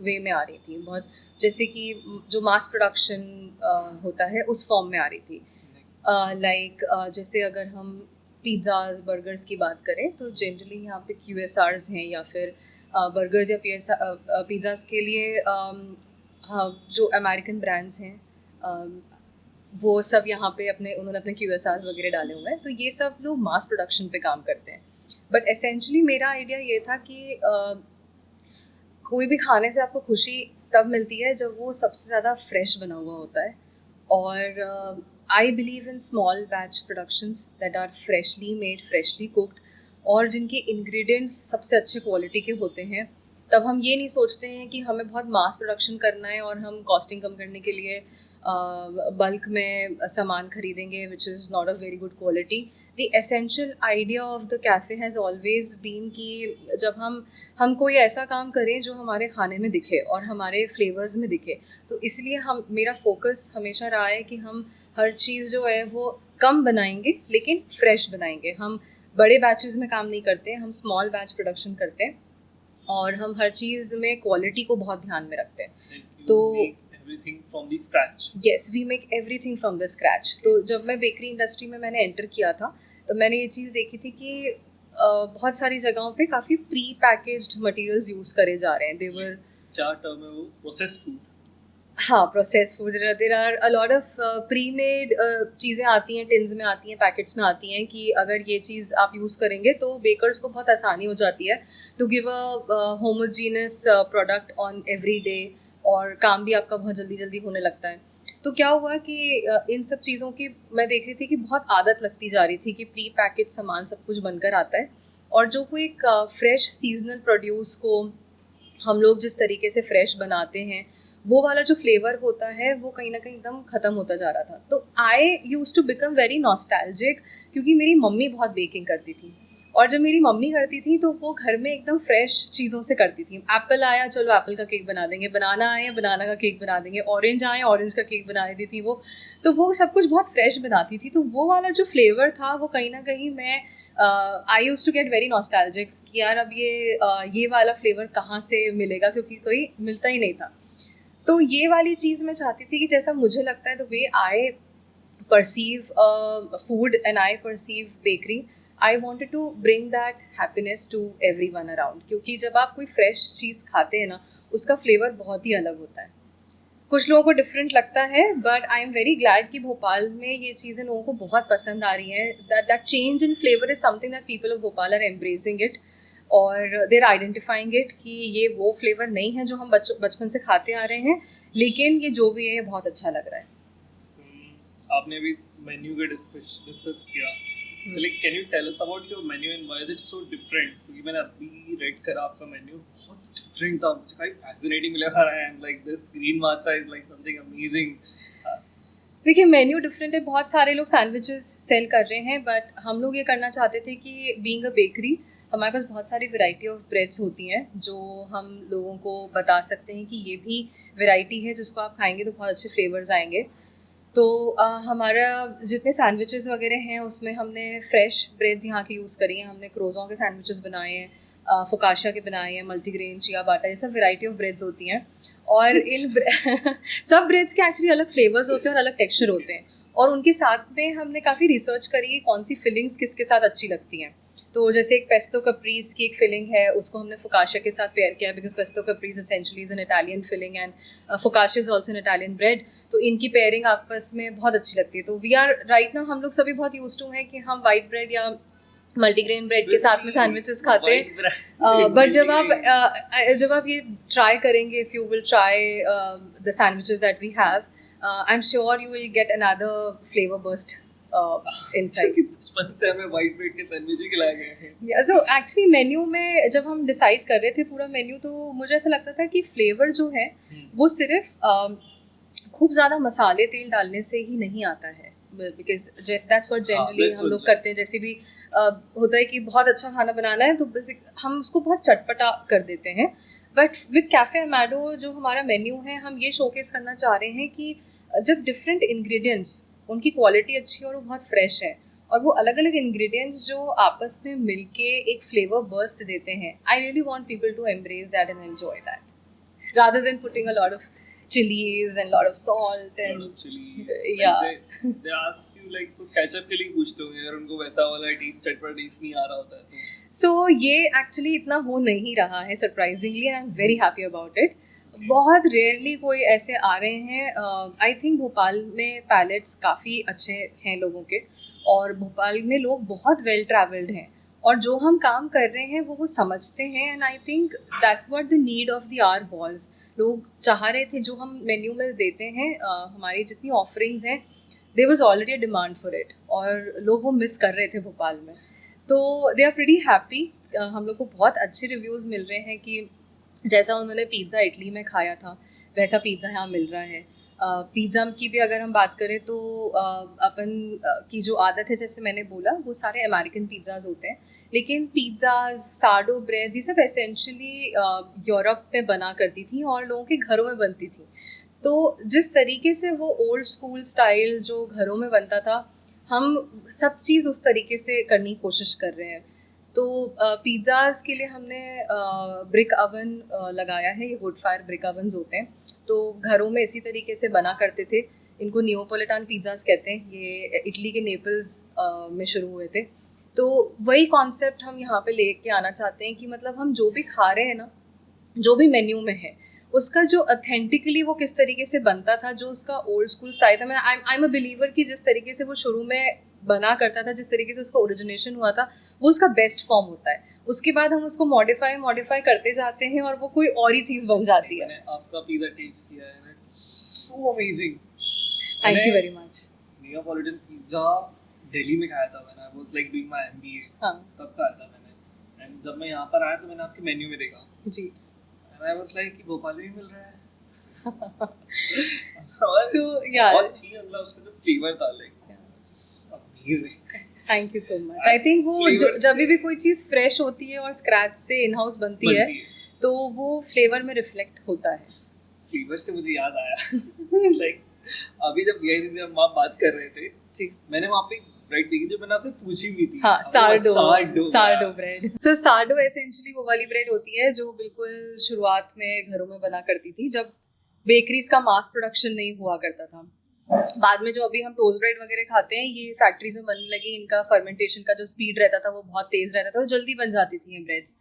वे में आ रही थी, बहुत जैसे कि जो मास प्रोडक्शन होता है उस फॉर्म में आ रही थी. लाइक जैसे अगर हम पिज़्ज़ाज बर्गर्स की बात करें तो जनरली यहाँ पे QSRs हैं, या फिर बर्गर्स या पिज़्ज़ाज के लिए जो अमेरिकन ब्रांड्स हैं वो सब यहाँ पे उन्होंने अपने QSRs वगैरह डाले हुए हैं. तो ये सब लोग मास प्रोडक्शन पे काम करते हैं. बट एसेंशली मेरा आइडिया ये था कि कोई भी खाने से आपको खुशी तब मिलती है जब वो सबसे ज़्यादा फ्रेश बना हुआ होता है. और I believe in small batch productions that are freshly made, freshly cooked, और जिनके इंग्रेडिएंट्स सबसे अच्छे क्वालिटी के होते हैं. तब हम ये नहीं सोचते हैं कि हमें बहुत मास प्रोडक्शन करना है और हम कॉस्टिंग कम करने के लिए बल्क में सामान खरीदेंगे, which is not a very good quality. the essential idea of the cafe has always been कि जब हम कोई ऐसा काम करें जो हमारे खाने में दिखे और हमारे फ्लेवर्स में दिखे, तो इसलिए हम मेरा फोकस हमेशा रहा है कि हम हर चीज़ जो है वो कम बनाएंगे लेकिन फ्रेश बनाएंगे. हम बड़े बैचेस में काम नहीं करते, हम स्मॉल बैच प्रोडक्शन करते हैं और हम हर चीज़ में क्वालिटी को बहुत ध्यान में रखते हैं. तो everything from the scratch. Yes, we make everything from the scratch. तो जब मैं बेकरी इंडस्ट्री में मैंने एंटर किया था तो मैंने ये चीज़ देखी थी कि बहुत सारी जगहों पे काफ़ी प्री पैकेज्ड मटेरियल्स यूज़ करे जा रहे हैं. देवर क्या टर्म है वो? Process food. हाँ, process food. There are a lot of pre made चीज़ें आती हैं, टिन्स में आती हैं, पैकेट्स में आती हैं कि अगर ये चीज़ आप यूज़ करेंगे तो बेकर्स को बहुत आसानी हो जाती है to give a homogeneous product on every day, और काम भी आपका बहुत जल्दी जल्दी होने लगता है. तो क्या हुआ कि इन सब चीज़ों की मैं देख रही थी कि बहुत आदत लगती जा रही थी कि प्री पैकेज सामान सब कुछ बनकर आता है, और जो कोई एक फ्रेश सीजनल प्रोड्यूस को हम लोग जिस तरीके से फ्रेश बनाते हैं वो वाला जो फ्लेवर होता है वो कहीं ना कहीं एकदम ख़त्म होता जा रहा था. तो I use to become very nostalgic, क्योंकि मेरी मम्मी बहुत बेकिंग करती थी, और जब मेरी मम्मी करती थी तो वो घर में एकदम फ्रेश चीज़ों से करती थी. एप्पल आया, चलो एप्पल का केक बना देंगे, बनाना आया, बनाना का केक बना देंगे, ऑरेंज आया, ऑरेंज का केक बना देती थी वो. तो वो सब कुछ बहुत फ्रेश बनाती थी. तो वो वाला जो फ्लेवर था वो कहीं ना कहीं मैं I use to get very nostalgic कि यार अब ये वाला फ्लेवर कहाँ से मिलेगा, क्योंकि कोई मिलता ही नहीं था. तो ये वाली चीज़ मैं चाहती थी कि जैसा मुझे लगता है, the way I perceive food and I perceive bakery, I wanted to bring that happiness to every one around. क्योंकि जब आप कोई फ्रेश चीज़ खाते हैं ना, उसका फ्लेवर बहुत ही अलग होता है. कुछ लोगों को डिफरेंट लगता है, but I am very glad कि भोपाल में ये चीज़ें लोगों को बहुत पसंद आ रही हैं. That change in flavour is something that people of Bhopal are embracing it, और दे आर आइडेंटिफाइंग इट कि ये वो फ्लेवर नहीं है जो हम बचपन से खाते आ रहे हैं, लेकिन ये जो भी है ये बहुत अच्छा लग रहा है. आपने अभी मेन्यू का डिस्कस किया, तो like can you tell us about your menu and why is it so different? क्योंकि मैंने अभी रेड करा आपका मेन्यू, बहुत डिफरेंट था, मुझे काफी फैसिनेटिंग लगा रहा है. And like this green matcha is like something amazing. देखिए, मेन्यू डिफरेंट है. बहुत सारे लोग सैंडविचेस सेल कर रहे हैं, बट हम लोग ये करना चाहते थे कि बीइंग अ बेकरी हमारे पास बहुत सारी वैरायटी ऑफ ब्रेड्स होती हैं जो हम लोगों को बता सकते हैं कि ये भी वैरायटी है जिसको आप खाएंगे तो बहुत अच्छे फ्लेवर्स आएंगे. तो हमारा जितने सैंडविचेस वगैरह हैं उसमें हमने फ्रेश ब्रेड्स यहाँ के यूज़ करी हैं. हमने क्रोज़ों के सैंडविचेस बनाए हैं, फोकाशा के बनाए हैं, मल्टीग्रेन, चिया बाटा, ये सब वैरायटी ऑफ ब्रेड्स होती हैं. और इन सब ब्रेड्स के एक्चुअली अलग फ्लेवर्स होते हैं और अलग टेक्सचर होते हैं, और उनके साथ में हमने काफ़ी रिसर्च करी है कौन सी फिलिंग्स किसके साथ अच्छी लगती हैं. तो जैसे एक पेस्टो कप्रीस की एक फिलिंग है, उसको हमने फोकाशा के साथ पेयर किया, because pesto caprese essentially is an Italian filling and focaccia is also an Italian bread. तो इनकी पेयरिंग आपस में बहुत अच्छी लगती है. तो वी आर राइट नाउ हम लोग सभी बहुत यूज टू हैं कि हम वाइट ब्रेड या मल्टीग्रेन ब्रेड के साथ में सैंडविचेस खाते हैं. बट जब आप ये ट्राई करेंगे, if you will try the sandwiches that we have, I am sure you will get another flavour burst inside. बचपन से हमें वाइट ब्रेड के सैंडविच ही खिलाए गए हैं. Yeah, so actually मेन्यू में जब हम डिसाइड कर रहे थे पूरा मेन्यू, तो मुझे ऐसा लगता था कि फ्लेवर जो है वो सिर्फ खूब ज़्यादा मसाले तेल डालने से ही नहीं आता है, बिकॉज दैट्स व्हाट जनरली हम लोग करते हैं. जैसे भी होता है कि बहुत अच्छा खाना बनाना है तो बेसिक हम उसको बहुत चटपटा कर देते हैं. बट विद कैफ़े अमेडो जो हमारा मेन्यू है, हम ये शोकेस करना चाह रहे हैं कि जब डिफरेंट इंग्रेडिएंट्स, उनकी क्वालिटी अच्छी है और वो बहुत फ्रेश है, और वो अलग अलग इंग्रेडिएंट्स जो आपस में मिलके एक फ्लेवर बर्स्ट देते हैं, I really want people to embrace that and enjoy that rather than putting a lot of chilies and lot of salt and lot of chilies. yeah. Like they ask you like तो ketchup के लिए पूछते होंगे अगर उनको वैसा वाला test, चटपटा टेस्ट नहीं आ रहा होता है तो. So ये एक्चुअली इतना हो नहीं रहा है surprisingly, and I am very happy about it. बहुत रेयरली कोई ऐसे आ रहे हैं. आई थिंक भोपाल में पैलेट्स काफ़ी अच्छे हैं लोगों के, और भोपाल में लोग बहुत वेल ट्रैवल्ड हैं, और जो हम काम कर रहे हैं वो समझते हैं. And I think that's what the need of the hour was. लोग चाह रहे थे जो हम मेन्यू में देते हैं, हमारी जितनी ऑफरिंग्स हैं, there was already a demand for it, और लोग वो मिस कर रहे थे भोपाल में. तो दे आर प्रीटी हैप्पी. हम लोग को बहुत अच्छे रिव्यूज़ मिल रहे हैं कि जैसा उन्होंने पिज़्ज़ा इटली में खाया था वैसा पिज़्ज़ा यहाँ मिल रहा है. पिज़्ज़ा की भी अगर हम बात करें तो अपन की जो आदत है, जैसे मैंने बोला, वो सारे अमेरिकन पिज़्ज़ाज होते हैं, लेकिन पिज़्ज़ाज, सार्डो ब्रेड्स, ये सब एसेंशली यूरोप में बना करती थी और लोगों के घरों में बनती थी। तो जिस तरीके से वो ओल्ड स्कूल स्टाइल जो घरों में बनता था, हम सब चीज़ उस तरीके से करने की कोशिश कर रहे हैं। तो पिज़्ज़ाज के लिए हमने ब्रिक अवन लगाया है। ये वुड फायर ब्रिक अवन्स होते हैं, तो घरों में इसी तरीके से बना करते थे। इनको नियोपोलिटान पिज़्ज़ाज कहते हैं। ये इटली के नेपल्स में शुरू हुए थे। तो वही कॉन्सेप्ट हम यहाँ पे लेके आना चाहते हैं कि मतलब हम जो भी खा रहे हैं ना, जो भी मेन्यू में है, उसका जो ऑथेंटिकली वो किस तरीके से बनता था, जो उसका ओल्ड स्कूल स्टाइल था। मैं आई एम अ बिलीवर कि जिस तरीके से वो शुरू में बना करता था, जिस तरीके से उसका ओरिजिनेशन हुआ था, वो उसका बेस्ट फॉर्म होता है। उसके बाद हम उसको मॉडिफाई करते जाते हैं और वो कोई और ही चीज़ बन जाती है। मैंने आपका पिज़्ज़ा टेस्ट किया है, so amazing. Thank you very much. Neapolitan pizza Delhi में खाया था when I was like doing my MBA. हाँ, तब खाया था मैंने। एंड जब मैं यहाँ पर आया तो मैंने आपके मेन्यू में देखा जी। एंड आई वाज लाइक कि भोपाल में मिल रहा है। तो यार बहुत ही मतलब उसका जो फ्लेवर था, like amazing. Thank you so much. I think वो जब भी कोई चीज़ फ्रेश होती है और स्क्रैच से इन हाउस बनती है, तो वो फ्लेवर में रिफ्लेक्ट होता है। फ्लेवर से मुझे याद आया लाइक अभी जब यही दिन हम बात कर रहे थे जी, मैंने वहाँ पे ब्रेड देखी जो मैंने आपसे पूछी भी थी। हाँ, सार्डो ब्रेड। ब्रेड। सो सार्डो एसेंशियली वो वाली ब्रेड होती है जो बिल्कुल शुरुआत में घरों में बना करती थी, जब बेकरीज का मास प्रोडक्शन नहीं हुआ करता था। बाद में जो अभी हम टोस्ट ब्रेड वगैरह खाते हैं, ये फैक्ट्रीज में बनने लगी। इनका फर्मेंटेशन का जो स्पीड रहता था वो बहुत तेज रहता था, तो जल्दी बन जाती थी ये ब्रेड्स।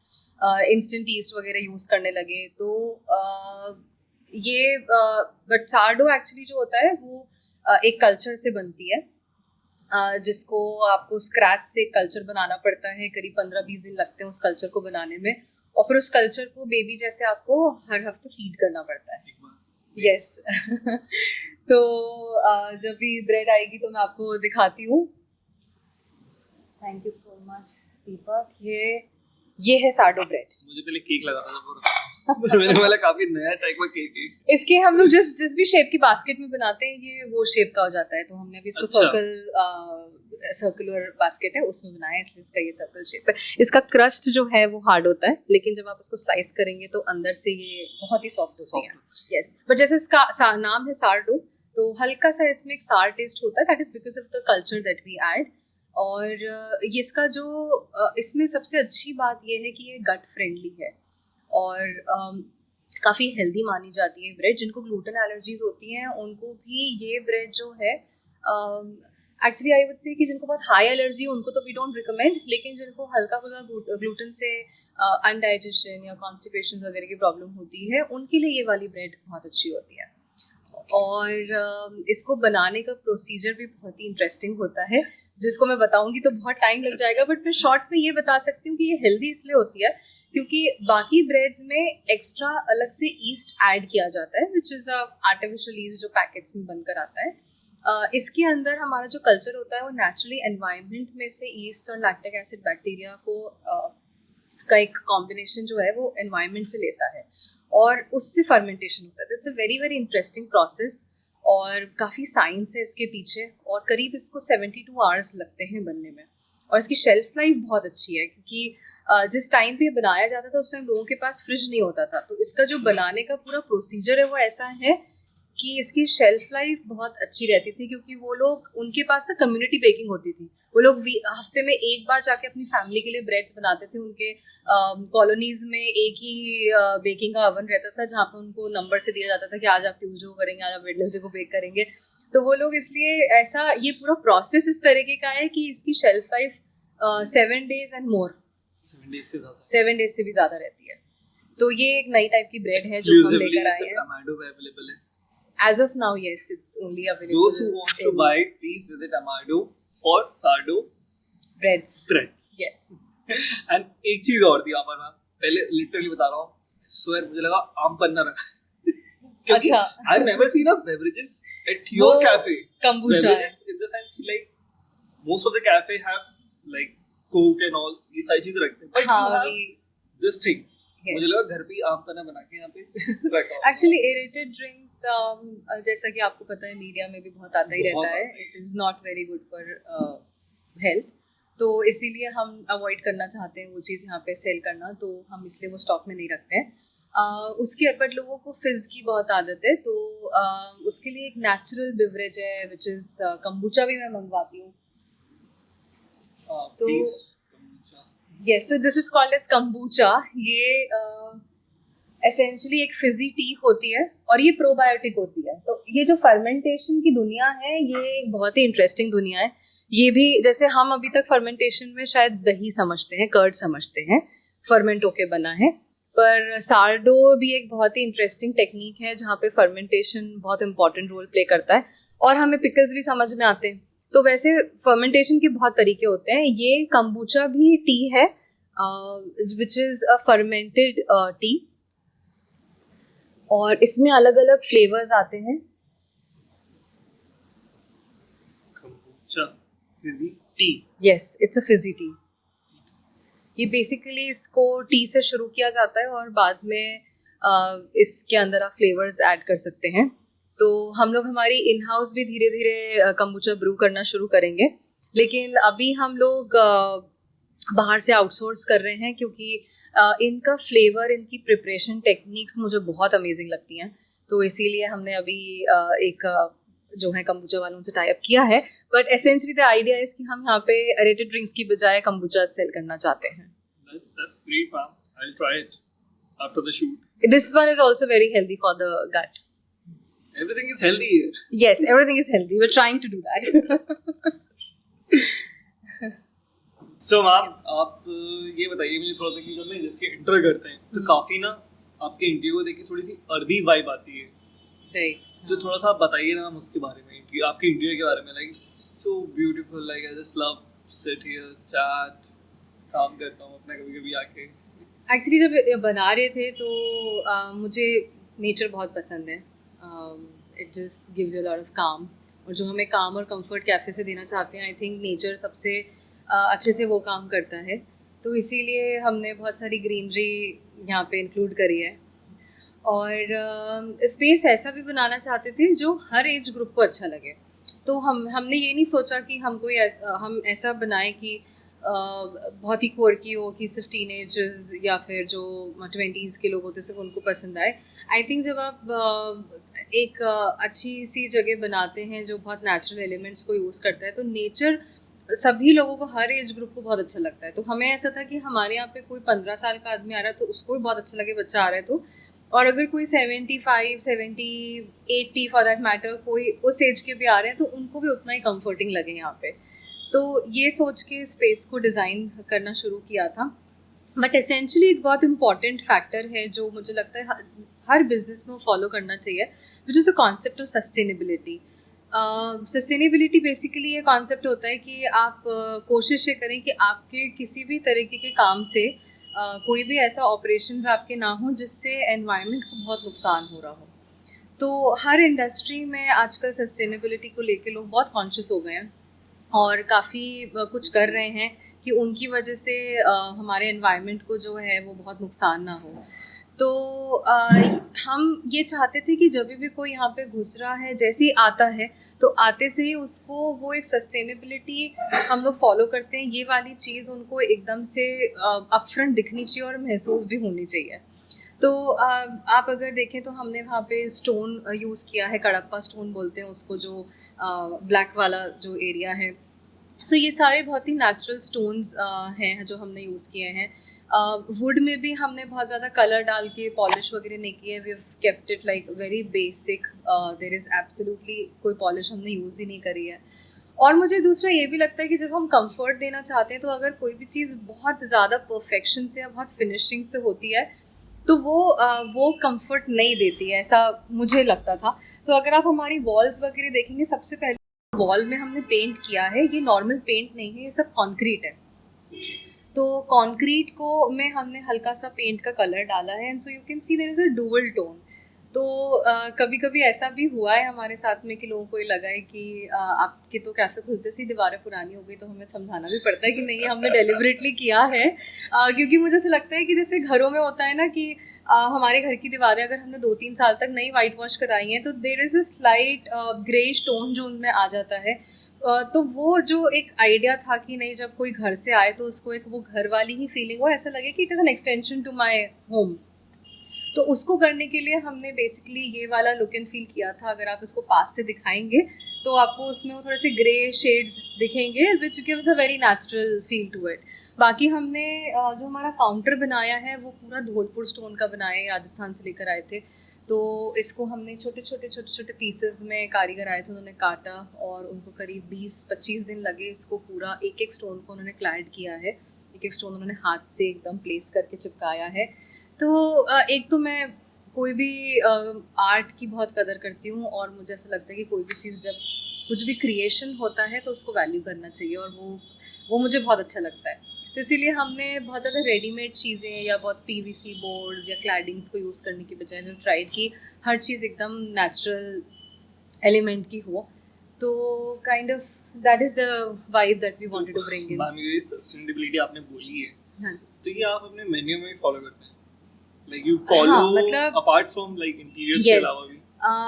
इंस्टेंट ईस्ट वगैरह यूज करने लगे, तो ये बट सार्डो एक्चुअली जो होता है वो एक कल्चर से बनती है, जिसको आपको स्क्रैच से कल्चर बनाना पड़ता है। करीब 15-20 दिन लगते हैं उस कल्चर को बनाने में, और फिर उस कल्चर को बेबी जैसे आपको हर हफ्ते फीड करना पड़ता है। यस तो जब भी ब्रेड आएगी तो मैं आपको दिखाती हूँ। थैंक यू सो मच दीपक। ये है सार्डो ब्रेड। मुझे पहले केक लगा था पूरा मैंने बोला काफी नया टाइप का केक है। इसके हम लोग जिस भी शेप की बास्केट में बनाते हैं, ये वो शेप का हो जाता है। तो हमने अभी इसको सर्कुलर बास्केट है उसमें बनाया है, इसलिए इसका ये सर्कल शेप है। इसका क्रस्ट जो है वो हार्ड होता है, लेकिन जब आप इसको स्लाइस करेंगे तो अंदर से ये बहुत ही सॉफ्ट होती है। यस, बट जैसे इसका नाम है सार्डो, तो हल्का सा इसमें एक सार टेस्ट होता है। That is because of the culture that we add. और ये इसका जो इसमें सबसे अच्छी बात ये है कि ये गट फ्रेंडली है और काफ़ी हेल्दी मानी जाती है ब्रेड। जिनको ग्लूटेन एलर्जीज होती हैं उनको भी ये ब्रेड जो है, एक्चुअली आई वुड से कि जिनको बहुत हाई एलर्जी है उनको तो वी डोंट रिकमेंड, लेकिन जिनको हल्का फुल्का ग्लूटेन से अनडाइजेशन या कॉन्स्टिपेशन वगैरह की प्रॉब्लम होती है, उनके लिए ये वाली ब्रेड बहुत अच्छी होती है। और इसको बनाने का प्रोसीजर भी बहुत ही इंटरेस्टिंग होता है, जिसको मैं बताऊंगी तो बहुत टाइम लग जाएगा। बट मैं शॉर्ट में ये बता सकती हूँ कि ये हेल्दी इसलिए होती है क्योंकि बाकी ब्रेड्स में एक्स्ट्रा अलग से ईस्ट ऐड किया जाता है, विच इज़ आर्टिफिशियल ईस्ट जो पैकेट्स में बनकर आता है। इसके अंदर हमारा जो कल्चर होता है वो नेचुरली एनवायरनमेंट में से ईस्ट और लैक्टिक एसिड बैक्टीरिया का एक कॉम्बिनेशन जो है वो एनवायरनमेंट से लेता है और उससे फर्मेंटेशन होता है। It's a very very interesting process और काफ़ी साइंस है इसके पीछे, और करीब इसको 72 आवर्स लगते हैं बनने में। और इसकी शेल्फ लाइफ बहुत अच्छी है क्योंकि जिस टाइम पे बनाया जाता था उस टाइम लोगों के पास फ्रिज नहीं होता था, तो इसका जो बनाने का पूरा प्रोसीजर है वो ऐसा है कि इसकी शेल्फ लाइफ बहुत अच्छी रहती थी, क्योंकि वो लोग, उनके पास ना कम्युनिटी बेकिंग होती थी। वो लोग हफ्ते में एक बार जाके अपनी फैमिली के लिए ब्रेड्स बनाते थे। उनके कॉलोनीज में एक ही बेकिंग का ओवन रहता था जहाँ पे उनको नंबर से दिया जाता था कि आज आप ट्यूसडे को करेंगे, आज आप वेडनेसडे को बेक करेंगे। तो वो लोग इसलिए ऐसा, ये पूरा प्रोसेस इस तरीके का है कि इसकी shelf life 7 days and more, 7 days से भी ज़्यादा रहती है। तो ये एक नई टाइप की ब्रेड है जो हम लेकर आए हैं। Amado available है। As of now, yes, it's only available. Those who want to buy, please visit Amado for Sardo breads. Yes. And एक चीज और थी यहाँ पर, मैं पहले लिटरली बता रहा हूँ, स्वेर मुझे लगा आम पन्ना रखा। अच्छा। I've never seen a beverages at your cafe. Kombucha. Beverages in the sense like most of the cafe have like Coke and all, ये सारी चीजें रखते हैं। But you have this thing. Yes. मुझे लगा घर पे ही आम पन्ना बना के यहाँ पे रखा हो। एक्चुअली एरेटेड ड्रिंक्स जैसा कि आपको पता है मीडिया में भी बहुत आता ही रहता है, it is not very good for health, तो इसीलिए हम अवॉइड करना चाहते हैं वो चीज़ यहाँ पे सेल करना, तो हम इसलिए वो स्टॉक में नहीं रखते हैं। उसके बट लोगों को फिज़ की बहुत आदत है, तो उसके लिए एक नेचुरल बिवरेज है विच इज़ कम्बुचा भी मैं मंगवाती हूँ। तो यस, तो this is called as kombucha. ये एसेंशियली एक फिजी टी होती है और ये प्रोबायोटिक होती है। तो ये जो फर्मेंटेशन की दुनिया है ये एक बहुत ही इंटरेस्टिंग दुनिया है। ये भी जैसे हम अभी तक फर्मेंटेशन में शायद दही समझते हैं, कर्ड समझते हैं, फर्मेंट होके बना है, पर सारडो भी एक बहुत ही इंटरेस्टिंग टेक्निक है जहाँ पे फर्मेंटेशन बहुत इंपॉर्टेंट रोल प्ले करता है और हमें पिकल्स भी समझ में आते हैं। तो वैसे फर्मेंटेशन के बहुत तरीके होते हैं। ये कम्बुचा भी टी है which is a fermented T, और इसमें अलग अलग फ्लेवर्स आते हैं। Kombucha Fiji T, yes, it's a Fiji T. ये बेसिकली इसको टी से शुरू किया जाता है और बाद में इसके अंदर आप फ्लेवर्स ऐड कर सकते हैं। तो हम लोग हमारी इन हाउस भी धीरे धीरे कम्बुचा ब्रू करना शुरू करेंगे, लेकिन अभी हम लोग बाहर से आउटसोर्स कर रहे हैं क्योंकि इनका फ्लेवर, इनकी प्रिपरेशन टेक्निक्स मुझे बहुत अमेजिंग लगती हैं। तो इसीलिए हमने अभी एक जो है कम्बुचा वालों से टाई अप किया है। But essentially the idea is कि हम यहाँ पे एरेटेड ड्रिंक्स की बजाय कम्बुचा सेल करना चाहते हैं। That's great, ma'am. I'll try it after the shoot. This one is also very healthy for the gut. Everything is healthy here. Yes, everything is healthy. We're trying to do that. So ma'am, आप ये बताइए मुझे थोड़ा सा कि जब मैं जैसे एंटर करते हैं तो काफी ना आपके इंटरव्यू को देख के थोड़ी सी अर्दी वाइब आती है। Right. तो थोड़ा सा आप बताइए ना हम उसके बारे में, आपके इंटरव्यू के बारे में। Like so beautiful, like I just love sit here chat, काम करता हूँ अपना कभी कभी आके। एक्चुअली जब बना रहे थे तो मुझे नेचर बहुत पसंद है। It just gives a lot of काम, और जो हमें काम और कंफर्ट कैफ़े से देना चाहते हैं, आई थिंक नेचर सबसे अच्छे से वो काम करता है। तो इसीलिए हमने बहुत सारी ग्रीनरी यहाँ पे इंक्लूड करी है, और स्पेस ऐसा भी बनाना चाहते थे जो हर एज ग्रुप को अच्छा लगे। तो हमने ये नहीं सोचा कि हम ऐसा बनाएं कि बहुत ही क्वर्की हो, कि सिर्फ टीनेजर्स या फिर जो 20s के लोग होते सिर्फ उनको पसंद आए। आई थिंक जब आप एक अच्छी सी जगह बनाते हैं जो बहुत नेचुरल एलिमेंट्स को यूज़ करता है, तो नेचर सभी लोगों को, हर एज ग्रुप को बहुत अच्छा लगता है। तो हमें ऐसा था कि हमारे यहाँ पे कोई 15 साल का आदमी आ रहा है तो उसको भी बहुत अच्छा लगे, बच्चा आ रहा है तो, और अगर कोई 75, 70, 80 फॉर दैट मैटर कोई उस एज के भी आ रहे हैं तो उनको भी उतना ही कंफर्टिंग लगे यहाँ पे। तो ये सोच के स्पेस को डिज़ाइन करना शुरू किया था। बट एसेंशियली एक बहुत इंपॉर्टेंट फैक्टर है जो मुझे लगता है हर बिजनेस में फॉलो करना चाहिए, which is the concept of sustainability. Sustainability basically ये कॉन्सेप्ट होता है कि आप कोशिश ये करें कि आपके किसी भी तरीके के काम से कोई भी ऐसा ऑपरेशंस आपके ना हो जिससे एनवायरनमेंट को बहुत नुकसान हो रहा हो। तो हर इंडस्ट्री में आजकल सस्टेनेबिलिटी को लेके लोग बहुत कॉन्शियस हो गए हैं और काफ़ी कुछ कर रहे हैं कि उनकी वजह से हमारे एनवायरनमेंट को जो है वो बहुत नुकसान ना हो। तो हम ये चाहते थे कि जब भी कोई यहाँ पे घुस रहा है, जैसे ही आता है तो आते से ही उसको वो एक सस्टेनेबिलिटी हम लोग फॉलो करते हैं, ये वाली चीज़ उनको एकदम से अपफ्रंट दिखनी चाहिए और महसूस भी होनी चाहिए। तो आप अगर देखें तो हमने वहाँ पे स्टोन यूज़ किया है, कडप्पा स्टोन बोलते हैं उसको, जो ब्लैक वाला जो एरिया है। सो ये सारे बहुत ही नेचुरल स्टोन्स हैं जो हमने यूज़ किए हैं। वुड में भी हमने बहुत ज़्यादा कलर डाल के पॉलिश वगैरह नहीं की है। We have kept it like very basic, there is absolutely कोई पॉलिश हमने यूज़ ही नहीं करी है। और मुझे दूसरा ये भी लगता है कि जब हम कंफर्ट देना चाहते हैं तो अगर कोई भी चीज़ बहुत ज़्यादा परफेक्शन से या बहुत फिनिशिंग से होती है तो वो कंफर्ट नहीं देती है, ऐसा मुझे लगता था। तो अगर आप हमारी वॉल्स वगैरह देखेंगे, सबसे पहले वॉल में हमने पेंट किया है, ये नॉर्मल पेंट नहीं है, ये सब कॉन्क्रीट है। तो कॉन्क्रीट को में हमने हल्का सा पेंट का कलर डाला है, and so you can see there is a dual tone. तो कभी कभी ऐसा भी हुआ है हमारे साथ में कि लोगों को ये लगा है कि आपके तो कैफ़े खुलते सी दीवारें पुरानी हो गई, तो हमें समझाना भी पड़ता है कि नहीं, हमने डेलिबरेटली किया है। क्योंकि मुझे ऐसा लगता है कि जैसे घरों में होता है ना कि हमारे घर की दीवारें अगर हमने 2-3 साल तक नहीं वाइट वॉश कराई हैं तो there is a slight greyish tone जो उनमें आ जाता है। तो वो जो एक आइडिया था कि नहीं, जब कोई घर से आए तो उसको एक वो घर वाली ही फीलिंग हो, ऐसा लगे कि it is an extension to my home. तो उसको करने के लिए हमने बेसिकली ये वाला लुक एंड फील किया था। अगर आप इसको पास से दिखाएंगे तो आपको उसमें वो थोड़े से ग्रे शेड्स दिखेंगे which gives a very natural feel to it. बाकी हमने जो हमारा काउंटर बनाया है वो पूरा धौलपुर स्टोन का बनाया है, राजस्थान से लेकर आए थे। तो इसको हमने छोटे छोटे पीसेस में कारीगर आए थे, उन्होंने काटा और उनको करीब 20-25 दिन लगे इसको पूरा एक एक स्टोन को उन्होंने क्लैड किया है। एक एक स्टोन उन्होंने हाथ से एकदम प्लेस करके चिपकाया है। तो एक तो मैं कोई भी आर्ट की बहुत कदर करती हूँ और मुझे ऐसा लगता है कि कोई भी चीज़ जब कुछ भी क्रिएशन होता है तो उसको वैल्यू करना चाहिए, और वो मुझे बहुत अच्छा लगता है। तो इसीलिए हमने बहुत ज़्यादा रेडीमेड चीज़ें या बहुत पीवीसी बोर्ड्स या क्लैडिंग्स को यूज़ करने की बजाय हमने ट्राइड की हर चीज़ एकदम नेचुरल एलिमेंट की हो। तो kind of that is the vibe that we wanted to bring in. Ma'am, ये सस्टेनेबिलिटी आपने बोली है, हाँ जी। तो ये आप अपने मेन्यू में फॉलो करते हैं? लाइक यू फॉलो मतलब अपार्ट फ्रॉम लाइक इंटीरियर्स के अलावा भी?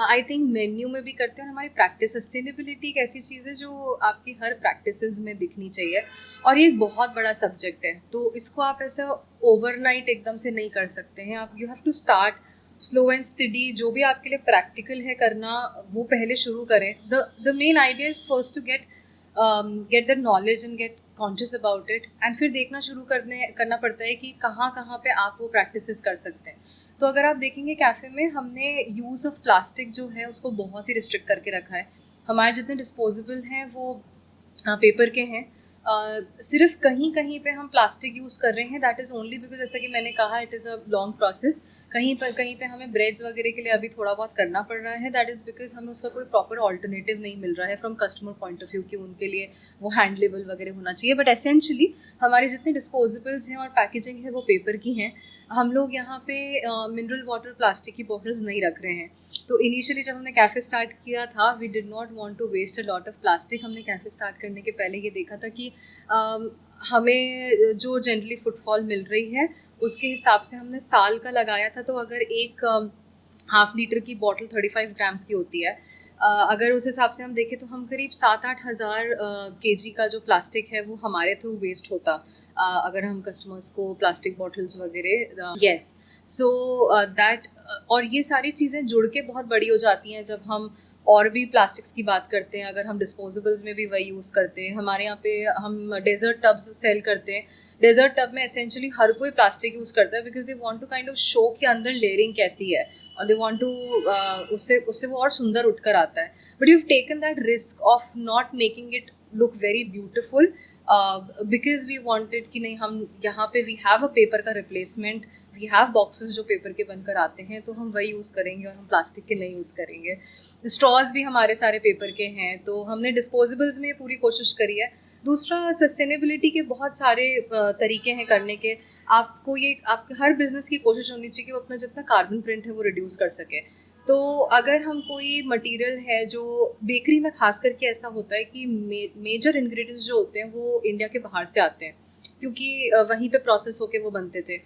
आई थिंक मेन्यू में भी करते हैं। और हमारी प्रैक्टिस सस्टेनेबिलिटी एक ऐसी चीज़ है जो आपकी हर प्रैक्टिसेस में दिखनी चाहिए, और ये एक बहुत बड़ा सब्जेक्ट है। तो इसको आप ऐसा ओवरनाइट एकदम से नहीं कर सकते हैं। आप you have to start slow and study. जो भी आपके लिए प्रैक्टिकल है करना वो पहले शुरू करें। The main idea is first to get the knowledge and get conscious about it, and फिर देखना शुरू करना पड़ता है कि कहाँ कहाँ पे आप वो प्रैक्टिसेस कर सकते हैं। तो अगर आप देखेंगे कैफ़े में हमने यूज़ ऑफ प्लास्टिक जो है उसको बहुत ही रिस्ट्रिक्ट करके रखा है। हमारे जितने डिस्पोजेबल हैं वो पेपर के हैं। सिर्फ कहीं कहीं पे हम प्लास्टिक यूज़ कर रहे हैं, दैट इज़ ओनली बिकॉज जैसा कि मैंने कहा it is a long process. कहीं पे हमें ब्रेड्स वगैरह के लिए अभी थोड़ा बहुत करना पड़ रहा है, दैट इज़ बिकॉज हमें उसका कोई प्रॉपर ऑल्टरनेटिव नहीं मिल रहा है from customer point of view कि उनके लिए वो हैंडलेबल वगैरह होना चाहिए। बट एसेंशली हमारे जितने डिस्पोजेबल्स हैं और पैकेजिंग है वो पेपर की हैं। हम लोग यहाँ पे मिनरल वाटर प्लास्टिक की बॉटल्स नहीं रख रहे हैं। तो इनिशियली जब हमने कैफ़े स्टार्ट किया था we did not want to waste a lot of plastic. हमने कैफ़े स्टार्ट करने के पहले ये देखा था कि हमें जो जनरली फुटफॉल मिल रही है उसके हिसाब से हमने साल का लगाया था। तो अगर एक हाफ लीटर की बॉटल 35 ग्राम्स की होती है, अगर उस हिसाब से हम देखें तो हम करीब 7-8 हज़ार केजी का जो प्लास्टिक है वो हमारे थ्रू वेस्ट होता अगर हम कस्टमर्स को प्लास्टिक बॉटल्स वगैरह। यस, सो दैट और ये सारी चीज़ें जुड़ के बहुत बड़ी हो जाती हैं जब हम और भी प्लास्टिक्स की बात करते हैं। अगर हम डिस्पोजेबल्स में भी वही यूज़ करते हैं। हमारे यहाँ पे हम डेजर्ट टब्स सेल करते हैं। डेजर्ट टब में एसेंशली हर कोई प्लास्टिक यूज़ करता है because they want to kind of show कि अंदर लेयरिंग कैसी है, और दे वांट टू उससे वो और सुंदर उठकर आता है। But you have taken that risk of not making it look very beautiful because we wanted कि नहीं, हम यहाँ पे वी हैव अ पेपर का रिप्लेसमेंट, वी हैव बॉक्सेस जो पेपर के बनकर आते हैं, तो हम वही यूज़ करेंगे और हम प्लास्टिक के नहीं यूज़ करेंगे। स्ट्रॉज भी हमारे सारे पेपर के हैं। तो हमने डिस्पोजेबल्स में पूरी कोशिश करी है। दूसरा, सस्टेनेबिलिटी के बहुत सारे तरीके हैं करने के। आपको ये आप हर बिजनेस की कोशिश होनी चाहिए कि वो अपना जितना कार्बन प्रिंट है वो रिड्यूस कर सके। तो अगर हम कोई मटेरियल है जो बेकरी में खास करके ऐसा होता है कि मेजर इंग्रेडिएंट्स जो होते हैं वो इंडिया के बाहर से आते हैं, क्योंकि वहीं पे प्रोसेस होके वो बनते थे।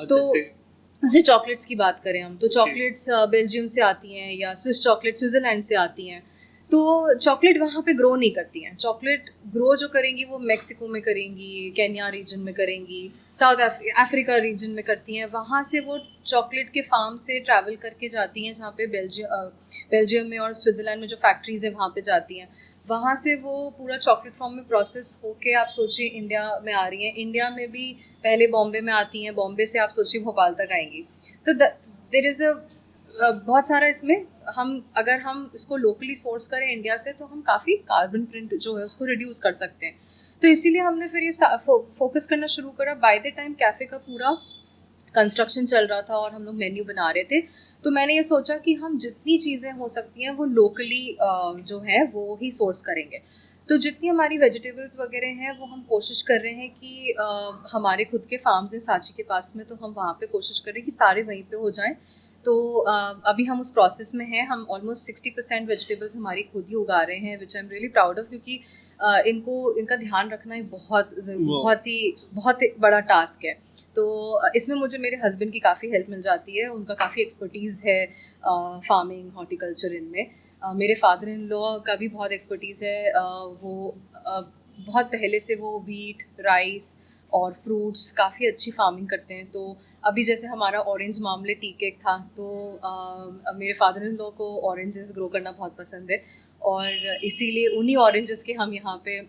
तो जैसे चॉकलेट्स की बात करें हम, तो चॉकलेट्स बेल्जियम से आती हैं या स्विस चॉकलेट स्विट्ज़रलैंड से आती हैं। तो चॉकलेट वहाँ पे ग्रो नहीं करती हैं। चॉकलेट ग्रो जो करेंगी वो मेक्सिको में करेंगी, केन्या रीजन में करेंगी, साउथ अफ्रीका रीजन में करती हैं। वहाँ से वो चॉकलेट के फार्म से ट्रैवल करके जाती हैं जहाँ पे बेल्जियम में और स्विट्ज़रलैंड में जो फैक्ट्रीज़ है वहाँ पे जाती हैं। वहाँ से वो पूरा चॉकलेट फॉर्म में प्रोसेस होके आप सोचिए इंडिया में आ रही हैं। इंडिया में भी पहले बॉम्बे में आती हैं, बॉम्बे से आप सोचिए भोपाल तक आएंगी। तो देयर इज़ बहुत सारा इसमें अगर हम इसको लोकली सोर्स करें इंडिया से तो हम काफ़ी कार्बन प्रिंट जो है उसको रिड्यूस कर सकते हैं। तो इसीलिए हमने फिर ये फोकस करना शुरू करा। बाय द टाइम कैफ़े का पूरा कंस्ट्रक्शन चल रहा था और हम लोग मेन्यू बना रहे थे, तो मैंने ये सोचा कि हम जितनी चीज़ें हो सकती हैं वो लोकली जो है वो ही सोर्स करेंगे। तो जितनी हमारी वेजिटेबल्स वगैरह हैं वो हम कोशिश कर रहे हैं कि हमारे खुद के फार्म्स हैं सांची के पास में, तो हम वहाँ पे कोशिश करें कि सारे वहीं पे हो जाएं। तो अभी हम उस प्रोसेस में हैं. हम ऑलमोस्ट 60% वेजिटेबल्स हमारी खुद ही उगा रहे हैं, which I am really proud of, क्योंकि इनका ध्यान रखना एक बहुत ही बड़ा टास्क है. तो इसमें मुझे मेरे हस्बैंड की काफ़ी हेल्प मिल जाती है. उनका काफ़ी एक्सपर्टीज़ है फार्मिंग, हॉर्टिकल्चर इनमें. मेरे फादर इन लॉ का भी बहुत एक्सपर्टीज़ है. वो बहुत पहले से वो व्हीट, राइस और फ्रूट्स काफ़ी अच्छी फार्मिंग करते हैं. तो अभी जैसे हमारा ऑरेंज मामले टी केक था, तो मेरे फादर इन लॉ को ऑरेंजेस ग्रो करना बहुत पसंद है, और इसीलिए उन्हीं ऑरेंजेस के हम यहाँ पे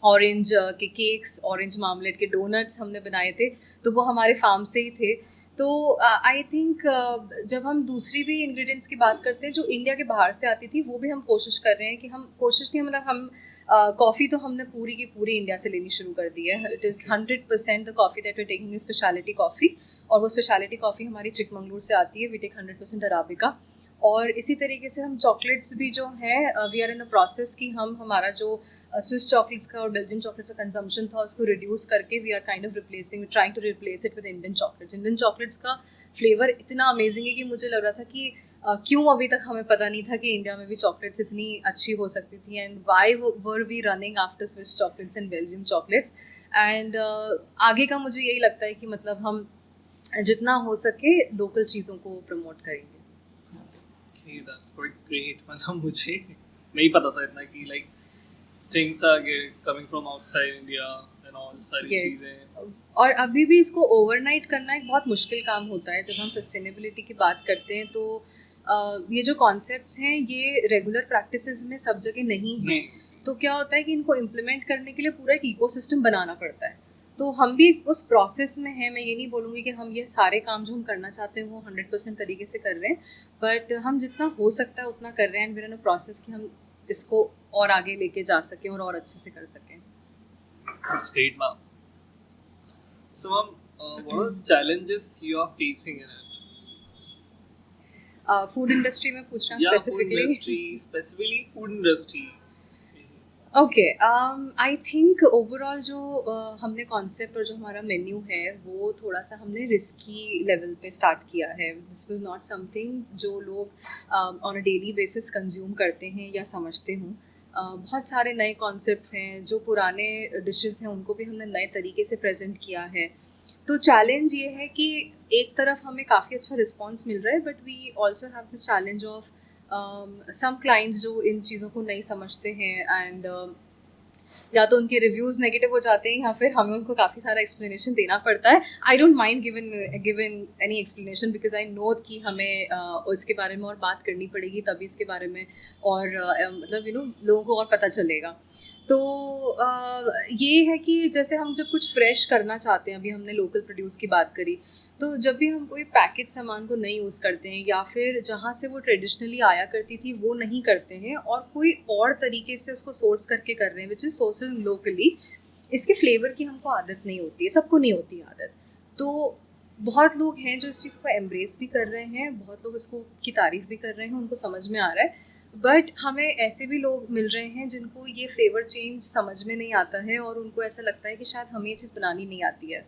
ऑरेंज के केक्स, ऑरेंज मामलेट के डोनट्स हमने बनाए थे. तो वो हमारे फार्म से ही थे. तो आई थिंक जब हम दूसरी भी इंग्रेडिएंट्स की बात करते हैं जो इंडिया के बाहर से आती थी, वो भी हम कोशिश कर रहे हैं कि हम कोशिश नहीं, मतलब हम कॉफ़ी तो हमने पूरी की पूरी इंडिया से लेनी शुरू कर दी है. It is 100% the coffee that we taking is specialty coffee, और वो स्पेशलिटी कॉफ़ी हमारी चिकमंगलूर से आती है. We take 100% arabica. और इसी तरीके से हम चॉकलेट्स भी जो हैं, we are in a process कि हम हमारा जो स्विस चॉकलेट्स का और बेल्जियम चॉकलेट्स का कंजम्पशन था उसको रिड्यूस करके we are kind of trying to replace it with Indian chocolates. Indian chocolates का फ्लेवर इतना अमेजिंग है कि मुझे लग रहा था कि क्यों अभी तक हमें पता नहीं था कि इंडिया में भी चॉकलेट्स इतनी अच्छी हो सकती थी, and why were we running after Swiss chocolates and Belgium chocolates. एंड आगे का मुझे यही लगता है कि मतलब हम जितना हो सके लोकल चीज़ों को प्रमोट करेंगे. Okay, that's quite great. मतलब मुझे नहीं पता था इतना कि like things are coming from outside India and all सारी चीज़ें. और अभी भी इसको ओवरनाइट करना एक बहुत मुश्किल काम होता है. जब हम सस्टेनेबिलिटी की बात करते हैं तो ये जो कॉन्सेप्ट्स हैं ये रेगुलर प्रैक्टिसेस में सब जगह नहीं है. तो क्या होता है कि इनको इम्प्लीमेंट करने के लिए पूरा एक इकोसिस्टम बनाना पड़ता है. तो हम भी उस प्रोसेस में हैं. मैं ये नहीं बोलूँगी कि हम ये सारे काम जो हम करना चाहते हैं वो 100% तरीके से कर रहे हैं, बट हम जितना हो सकता है उतना कर रहे हैं, and we are in a process कि हम इसको और आगे लेके जा सकें और अच्छे से कर सकें. That's great, ma'am. So, ma'am, what are the challenges you are facing in it? Food industry में पूछना specifically food industry. Okay, I think overall जो हमने कॉन्सेप्ट और जो हमारा मेन्यू है वो थोड़ा सा हमने रिस्की लेवल पे स्टार्ट किया है. दिस वाज नॉट समथिंग जो लोग on a daily basis consume करते हैं या समझते हों. बहुत सारे नए कॉन्सेप्ट्स हैं, जो पुराने डिशेस हैं उनको भी हमने नए तरीके से प्रेजेंट किया है. तो चैलेंज ये है कि एक तरफ हमें काफ़ी अच्छा रिस्पॉन्स मिल रहा है, but we also have this challenge of some clients जो इन चीज़ों को नहीं समझते हैं, एंड या तो उनके रिव्यूज़ नेगेटिव हो जाते हैं या फिर हमें उनको काफ़ी सारा एक्सप्लेनेशन देना पड़ता है. I don't mind given any explanation, because I know कि हमें इसके बारे में और बात करनी पड़ेगी, तभी इसके बारे में और मतलब लोगों को और पता चलेगा. तो ये है कि जैसे हम जब कुछ फ्रेश करना चाहते हैं, अभी हमने लोकल प्रोड्यूस की बात करी, तो जब भी हम कोई पैकेज सामान को नहीं यूज़ करते हैं या फिर जहाँ से वो ट्रेडिशनली आया करती थी वो नहीं करते हैं और कोई और तरीके से उसको सोर्स करके कर रहे हैं, विच इज़ सोर्सिंग लोकली, इसके फ्लेवर की हमको आदत नहीं होती है, सबको नहीं होती आदत. तो बहुत लोग हैं जो इस चीज़ को एम्ब्रेस भी कर रहे हैं, बहुत लोग इसको की तारीफ़ भी कर रहे हैं, उनको समझ में आ रहा है, बट हमें ऐसे भी लोग मिल रहे हैं जिनको ये फ्लेवर चेंज समझ में नहीं आता है और उनको ऐसा लगता है कि शायद हमें ये चीज़ बनानी नहीं आती है.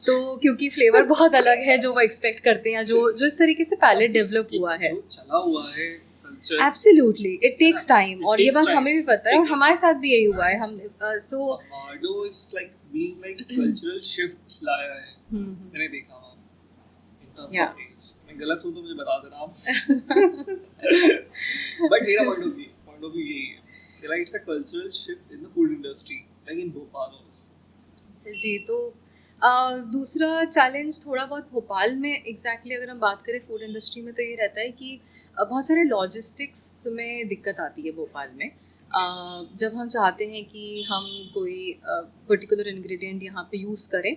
तो क्योंकि फ्लेवर बहुत अलग है जो वो एक्सपेक्ट करते हैं, जो इस तरीके से पैलेट डेवलप हुआ है, चला हुआ है culture. Absolutely, it takes time, और ये बात हमें भी पता है और हमारे साथ भी यही हुआ है. हम सो Avado is like being like cultural shift लाया है. मैंने देखा वहाँ in terms of taste. मैं गलत हूँ तो मुझे बता देना आप. But मेरा point of view यही है कि like it's a cultural shift in the food industry, like in Bhopal also. जी, तो दूसरा चैलेंज थोड़ा बहुत भोपाल में एग्जैक्टली अगर हम बात करें फूड इंडस्ट्री में, तो ये रहता है कि बहुत सारे लॉजिस्टिक्स में दिक्कत आती है भोपाल में. जब हम चाहते हैं कि हम कोई पर्टिकुलर इंग्रेडिएंट यहाँ पे यूज़ करें,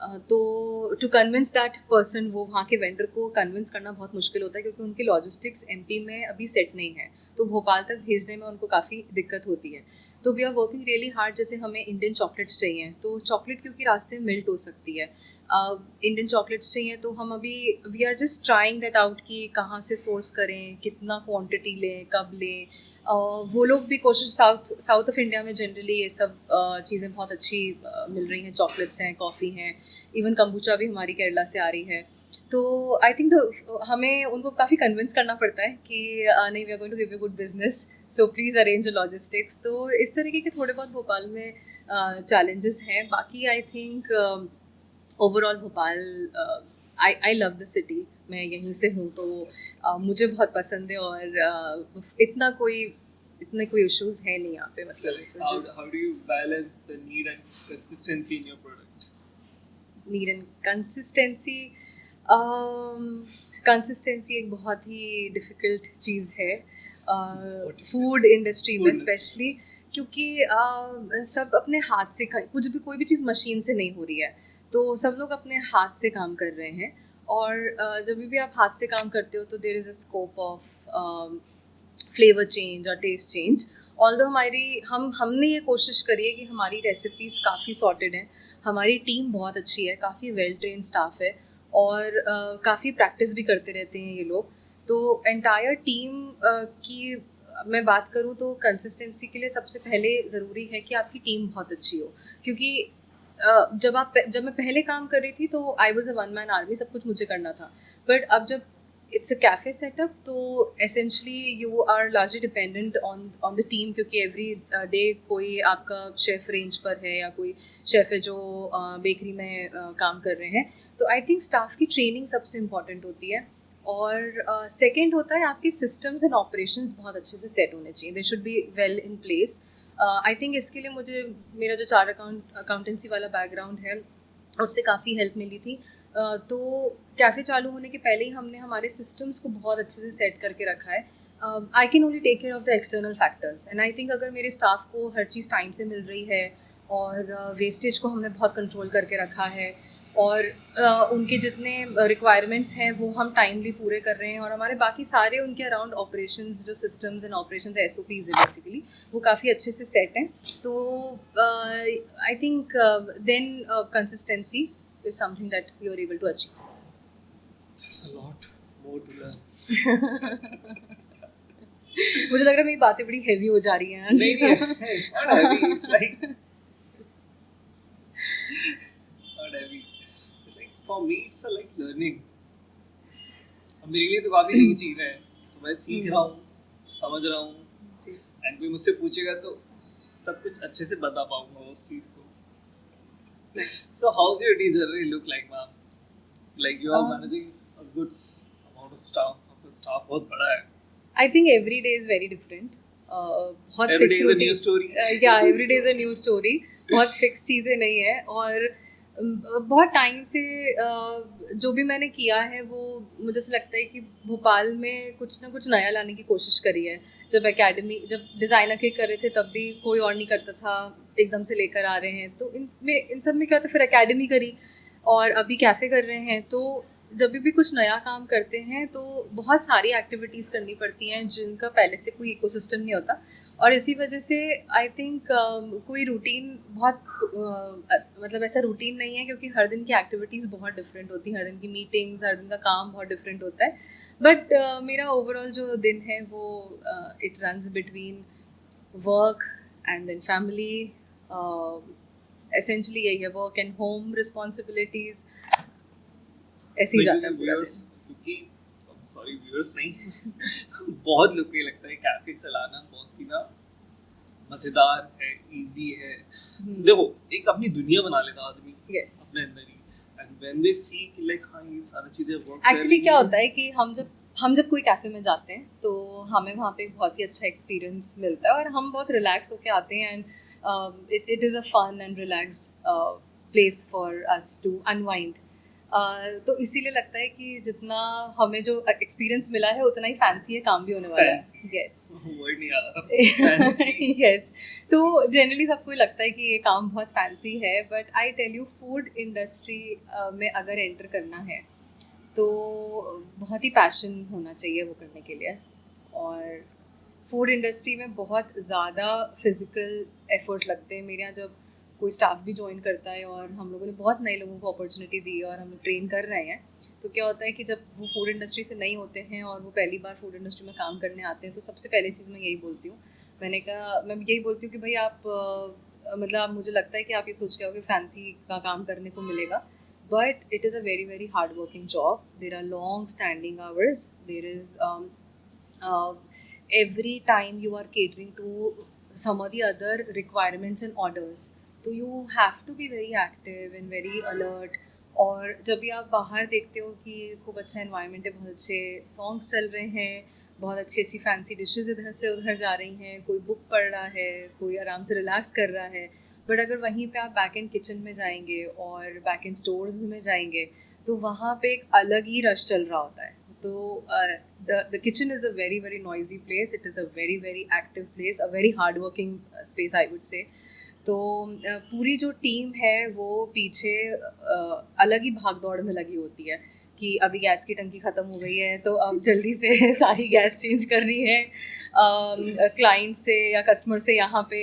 तो टू कन्विंस दैट पर्सन, वो वहाँ के वेंडर को कन्विंस करना बहुत मुश्किल होता है क्योंकि उनकी लॉजिस्टिक्स एमपी में अभी सेट नहीं है, तो भोपाल तक भेजने में उनको काफ़ी दिक्कत होती है. तो we are working really hard. जैसे हमें इंडियन चॉकलेट्स चाहिए, तो चॉकलेट क्योंकि रास्ते में मेल्ट हो सकती है, इंडियन चॉकलेट्स चाहिए, तो हम अभी we are just trying that out कि कहाँ से सोर्स करें, कितना क्वांटिटी लें, कब लें. वो लोग भी कोशिश, साउथ ऑफ इंडिया में जनरली ये सब चीज़ें बहुत अच्छी मिल रही हैं, चॉकलेट्स हैं, कॉफ़ी हैं, इवन कम्बुचा भी हमारी केरला से आ रही है. तो आई थिंक हमें उनको काफ़ी कन्विंस करना पड़ता है कि नहीं, we are going to give you good business, so please arrange logistics. तो इस तरीके के थोड़े बहुत भोपाल में चैलेंजेस हैं। बाकी I think overall Bhopal, I love the city. मैं यहीं से हूँ तो मुझे बहुत पसंद है, और इतने कोई इश्यूज हैं नहीं यहाँ पे। So, how do you balance the need and consistency in your product? Need and consistency, consistency एक बहुत ही डिफ़िकल्ट चीज़ है फूड इंडस्ट्री में स्पेशली, क्योंकि सब अपने हाथ से कुछ भी, कोई भी चीज़ मशीन से नहीं हो रही है, तो सब लोग अपने हाथ से काम कर रहे हैं। और जब भी आप हाथ से काम करते हो तो there is a scope of flavour change और टेस्ट चेंज। ऑल्दो हमने ये कोशिश करी है कि हमारी रेसिपीज़ काफ़ी सॉर्टेड हैं, हमारी टीम बहुत अच्छी है, काफ़ी वेल ट्रेन स्टाफ है, और काफ़ी प्रैक्टिस भी करते रहते हैं ये लोग। तो एंटायर टीम की मैं बात करूँ तो कंसिस्टेंसी के लिए सबसे पहले ज़रूरी है कि आपकी टीम बहुत अच्छी हो, क्योंकि जब मैं पहले काम कर रही थी तो I was a one man army, सब कुछ मुझे करना था। बट अब जब इट्स अ कैफ़े सेटअप तो essentially you are largely dependent on the team, क्योंकि एवरी डे कोई आपका शेफ़ रेंज पर है या कोई शेफ़ है जो बेकरी में काम कर रहे हैं। तो आई थिंक स्टाफ की ट्रेनिंग सबसे इम्पॉर्टेंट होती है। और सेकेंड होता है आपकी सिस्टम्स एंड ऑपरेशंस बहुत अच्छे से सेट होने चाहिए, they should be well in place. I think इसके लिए मुझे मेरा जो अकाउंटेंसी वाला बैकग्राउंड है उससे काफ़ी हेल्प मिली थी। तो कैफ़े चालू होने के पहले ही हमने हमारे सिस्टम्स को बहुत अच्छे से सेट करके रखा है। I can only take care of the external factors, and I think अगर मेरे स्टाफ को हर चीज़ टाइम से मिल रही है और वेस्टेज को हमने बहुत कंट्रोल करके रखा है, और उनके जितने रिक्वायरमेंट्स हैं वो हम टाइमली पूरे कर रहे हैं, और हमारे बाकी सारे उनके अराउंड ऑपरेशंस, जो सिस्टम्स एंड ऑपरेशंस SOPs है बेसिकली, वो काफ़ी अच्छे से सेट हैं। तो I think then consistency is something that we were able to achieve. There's a lot more to learn. मुझे लग रहा है मेरी बातें बड़ी हेवी हो जा रही हैं आज। नहीं, it's not heavy. It's like it's not heavy. It's like for me, it's like learning. अब मेरे लिए तो काफी नई चीज है, तो मैं सीख रहा हूँ, समझ रहा हूँ, एंड कोई मुझसे पूछेगा तो सब कुछ अच्छे से बता पाऊंगा उस चीज को। So how's your day journey look like, ma'am? Like you are managing a good amount of staff. आपका staff बहुत बड़ा है. I think every day is very different. बहुत every fixed day is a new story. Yeah, every day is a new story. बहुत fixed चीज़ें नहीं है, और बहुत टाइम से जो भी मैंने किया है वो मुझे ऐसा लगता है कि भोपाल में कुछ ना कुछ नया लाने की कोशिश करी है। जब डिज़ाइनर के कर रहे थे तब भी कोई और नहीं करता था, एकदम से लेकर आ रहे हैं। तो इन सब में क्या होता है, फिर एकेडमी करी और अभी कैफ़े कर रहे हैं। तो जब भी कुछ नया काम करते हैं तो बहुत सारी एक्टिविटीज़ करनी पड़ती हैं जिनका पहले से कोई इकोसिस्टम नहीं होता, और इसी वजह से आई थिंक कोई रूटीन मतलब ऐसा रूटीन नहीं है, क्योंकि हर दिन की एक्टिविटीज़ बहुत डिफरेंट होती हैं, हर दिन की मीटिंग्स, हर दिन का काम बहुत डिफरेंट होता है। बट मेरा ओवरऑल जो दिन है वो it runs between work and then family, essentially यही है, वर्क एंड होम रिस्पॉन्सिबिलिटीज़, ऐसे ही जाता है पूरा दिन। क्योंकि सॉरी व्यूअर्स नहीं बहुत लोग को लगता है कैफे चलाना बहुत ही ना मजेदार है, इजी है। देखो एक अपनी दुनिया बना लेता आदमी अपने अंदर ही, एंड व्हेन दे सी कि लाइक हाँ ये सारी चीजें वर्क। एक्चुअली क्या होता है कि हम जब कोई कैफ़े में जाते हैं तो हमें वहाँ पे बहुत ही अच्छा एक्सपीरियंस मिलता है, और हम बहुत रिलैक्स होके आते हैं, and it is a fun and relaxed place for us to unwind. तो इसीलिए लगता है कि जितना हमें जो एक्सपीरियंस मिला है उतना ही फैंसी है काम भी होने वाला है। यस, वर्ड नहीं आ रहा फैंसी। यस, तो जनरली सबको लगता है कि ये काम बहुत फैंसी है, but I tell you food industry में अगर एंटर करना है तो बहुत ही पैशन होना चाहिए वो करने के लिए। और फूड इंडस्ट्री में बहुत ज़्यादा फिज़िकल एफर्ट लगते हैं। मेरे यहाँ जब कोई स्टाफ भी ज्वाइन करता है, और हम लोगों ने बहुत नए लोगों को अपॉर्चुनिटी दी और हम ट्रेन कर रहे हैं, तो क्या होता है कि जब वो फूड इंडस्ट्री से नहीं होते हैं और वो पहली बार फूड इंडस्ट्री में काम करने आते हैं, तो सबसे पहले चीज़ मैं यही बोलती हूँ, मैं यही बोलती हूँ कि भाई आप मतलब मुझे लगता है कि आप ये सोच के आओगे फैंसी का काम करने को मिलेगा, but it is a very very hard working job. There are long standing hours. There is uh, every time you are catering to some or the other requirements and orders, तो you have to be very active and very alert. और जब भी आप बाहर देखते हो कि खूब अच्छा इन्वायरमेंट है, बहुत अच्छे सॉन्ग्स चल रहे हैं, बहुत अच्छी अच्छी फैंसी डिशेस इधर से उधर जा रही हैं, कोई बुक पढ़ रहा है, कोई आराम से रिलैक्स कर रहा है, बट अगर वहीं पे आप बैक एंड किचन में जाएंगे और बैक एंड स्टोर्स में जाएंगे तो वहाँ पे एक अलग ही रश चल रहा होता है. तो the kitchen is a very very noisy place. It is a very very active place, a very hard working space I would say. तो पूरी जो टीम है वो पीछे अलग ही भाग दौड़ में लगी होती है कि अभी गैस की टंकी ख़त्म हो गई है तो अब जल्दी से सारी गैस चेंज करनी है, क्लाइंट से या कस्टमर से यहाँ पे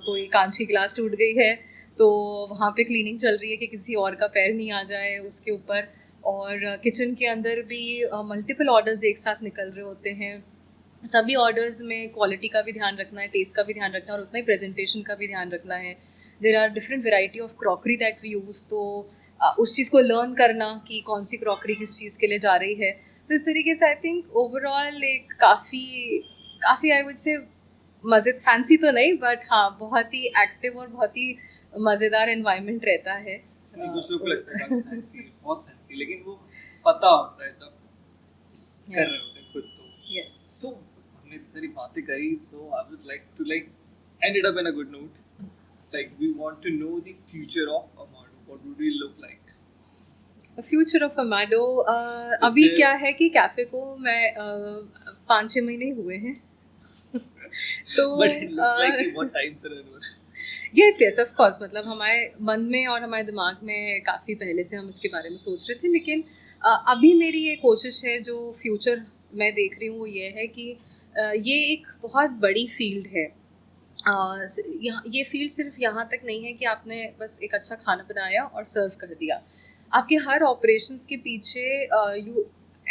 कोई कांच की गिलास टूट गई है तो वहाँ पे क्लीनिंग चल रही है कि किसी और का पैर नहीं आ जाए उसके ऊपर. और किचन के अंदर भी मल्टीपल ऑर्डर्स एक साथ निकल रहे होते हैं. सभी ऑर्डर्स में क्वालिटी का भी ध्यान रखना है, टेस्ट का भी ध्यान रखना है और उतना ही प्रेजेंटेशन का भी ध्यान रखना है. There are different variety of crockery that we use, तो उस चीज़ को लर्न करना कि कौन सी क्रॉकरी किस चीज़ के लिए जा रही है. तो इस तरीके से आई थिंक ओवरऑल एक काफ़ी आई वुड से मज़े, फैंसी तो नहीं बट हाँ बहुत ही एक्टिव और बहुत ही मज़ेदार एनवायरनमेंट रहता है. कुछ लोग को लगता है फैंसी, बहुत फैंसी, लेकिन वो पता होता है जब कर रहे होते हैं खुद. तो Yes. सो हमने इतनी सारी बातें करी, so I would like to end it up in a good note. Like we want to know the future of Amado. What would we look like? Future of Amado, अभी क्या है कि कैफ़े को मैं 5-6 महीने हुए हैं तो But it looks like what time से run हो रहा है. यस ऑफ कोर्स, मतलब हमारे मन में और हमारे दिमाग में काफ़ी पहले से हम इसके बारे में सोच रहे थे, लेकिन अभी मेरी ये कोशिश है जो फ्यूचर मैं देख रही हूँ वो ये है कि ये एक बहुत बड़ी फील्ड है. ये फील्ड सिर्फ यहाँ तक नहीं है कि आपने बस एक अच्छा खाना बनाया और सर्व कर दिया. आपके हर ऑपरेशंस के पीछे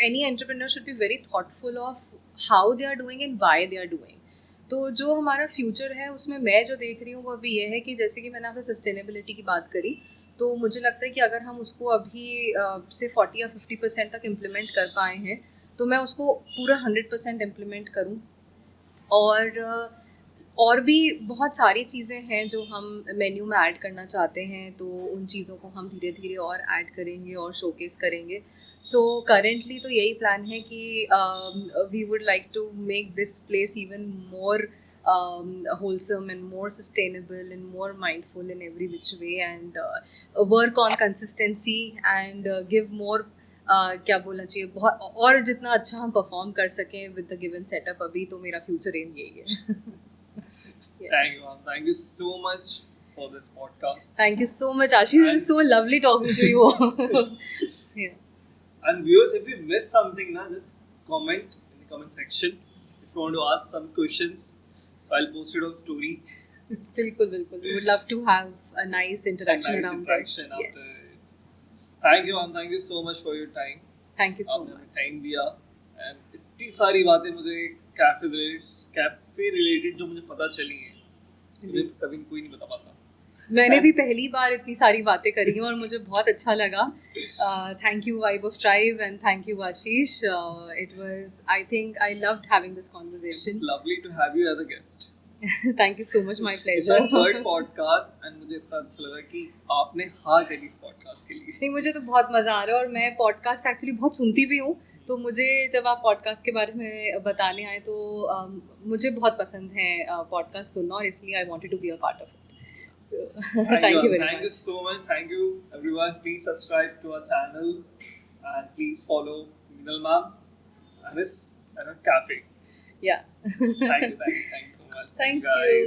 any entrepreneur should be very thoughtful of how they are doing and why they are doing. तो जो हमारा फ्यूचर है उसमें मैं जो देख रही हूँ वो अभी ये है कि जैसे कि मैंने आपसे सस्टेनेबिलिटी की बात करी, तो मुझे लगता है कि अगर हम उसको अभी से 40 या 50% तक इम्प्लीमेंट कर पाए हैं तो मैं उसको पूरा 100% इम्प्लीमेंट करूँ. और भी बहुत सारी चीज़ें हैं जो हम मेन्यू में ऐड करना चाहते हैं, तो उन चीज़ों को हम धीरे धीरे और ऐड करेंगे और शोकेस करेंगे. सो करेंटली तो यही प्लान है कि we would like to make this place even more wholesome and more sustainable and more mindful in every which way, and work on consistency and give more क्या बोलना चाहिए, बहुत और जितना अच्छा हम परफॉर्म कर सकें विद द गिवन सेटअप. अभी तो मेरा फ्यूचर एम यही है. Thank you, ma'am. Thank you so much for this podcast. Thank you so much, Ashish. It was so lovely talking to you. Yeah. And viewers, if you missed something, na, just comment in the comment section if you want to ask some questions. So I'll post it on story. बिल्कुल. We would love to have a nice interaction around this. Yes. Thank you, ma'am. Thank you so much for your time. Thank you so आपने much. Time दिया and इतनी सारी बातें मुझे cafe related जो मुझे पता चली हैं, मुझे कभी कोई नहीं बता पाता. मैंने भी पहली बार इतनी सारी बातें करी हैं और मुझे बहुत अच्छा लगा. Thank you vibe of tribe and thank you Ashish. It was, I think I loved having this conversation. Lovely to have you as a guest. Thank you so much, my it's pleasure. Our third podcast and मुझे इतना अच्छा लगा कि आपने हाँ करी इस podcast के लिए. नहीं, मुझे तो बहुत मज़ा आ रहा है और मैं पॉडकास्ट एक्चुअली बहुत सुनती भी हूँ, तो मुझे जब आप पॉडकास्ट के बारे में बताने आए तो मुझे बहुत पसंद है पॉडकास्ट सुनना, और इसलिए I wanted to be a part of it. Thank you very much. Thank you so much. Thank you everyone. Please subscribe to our channel and please follow Minal Ma'am and his cafe. Yeah. Thank you so much. Thank guys. you.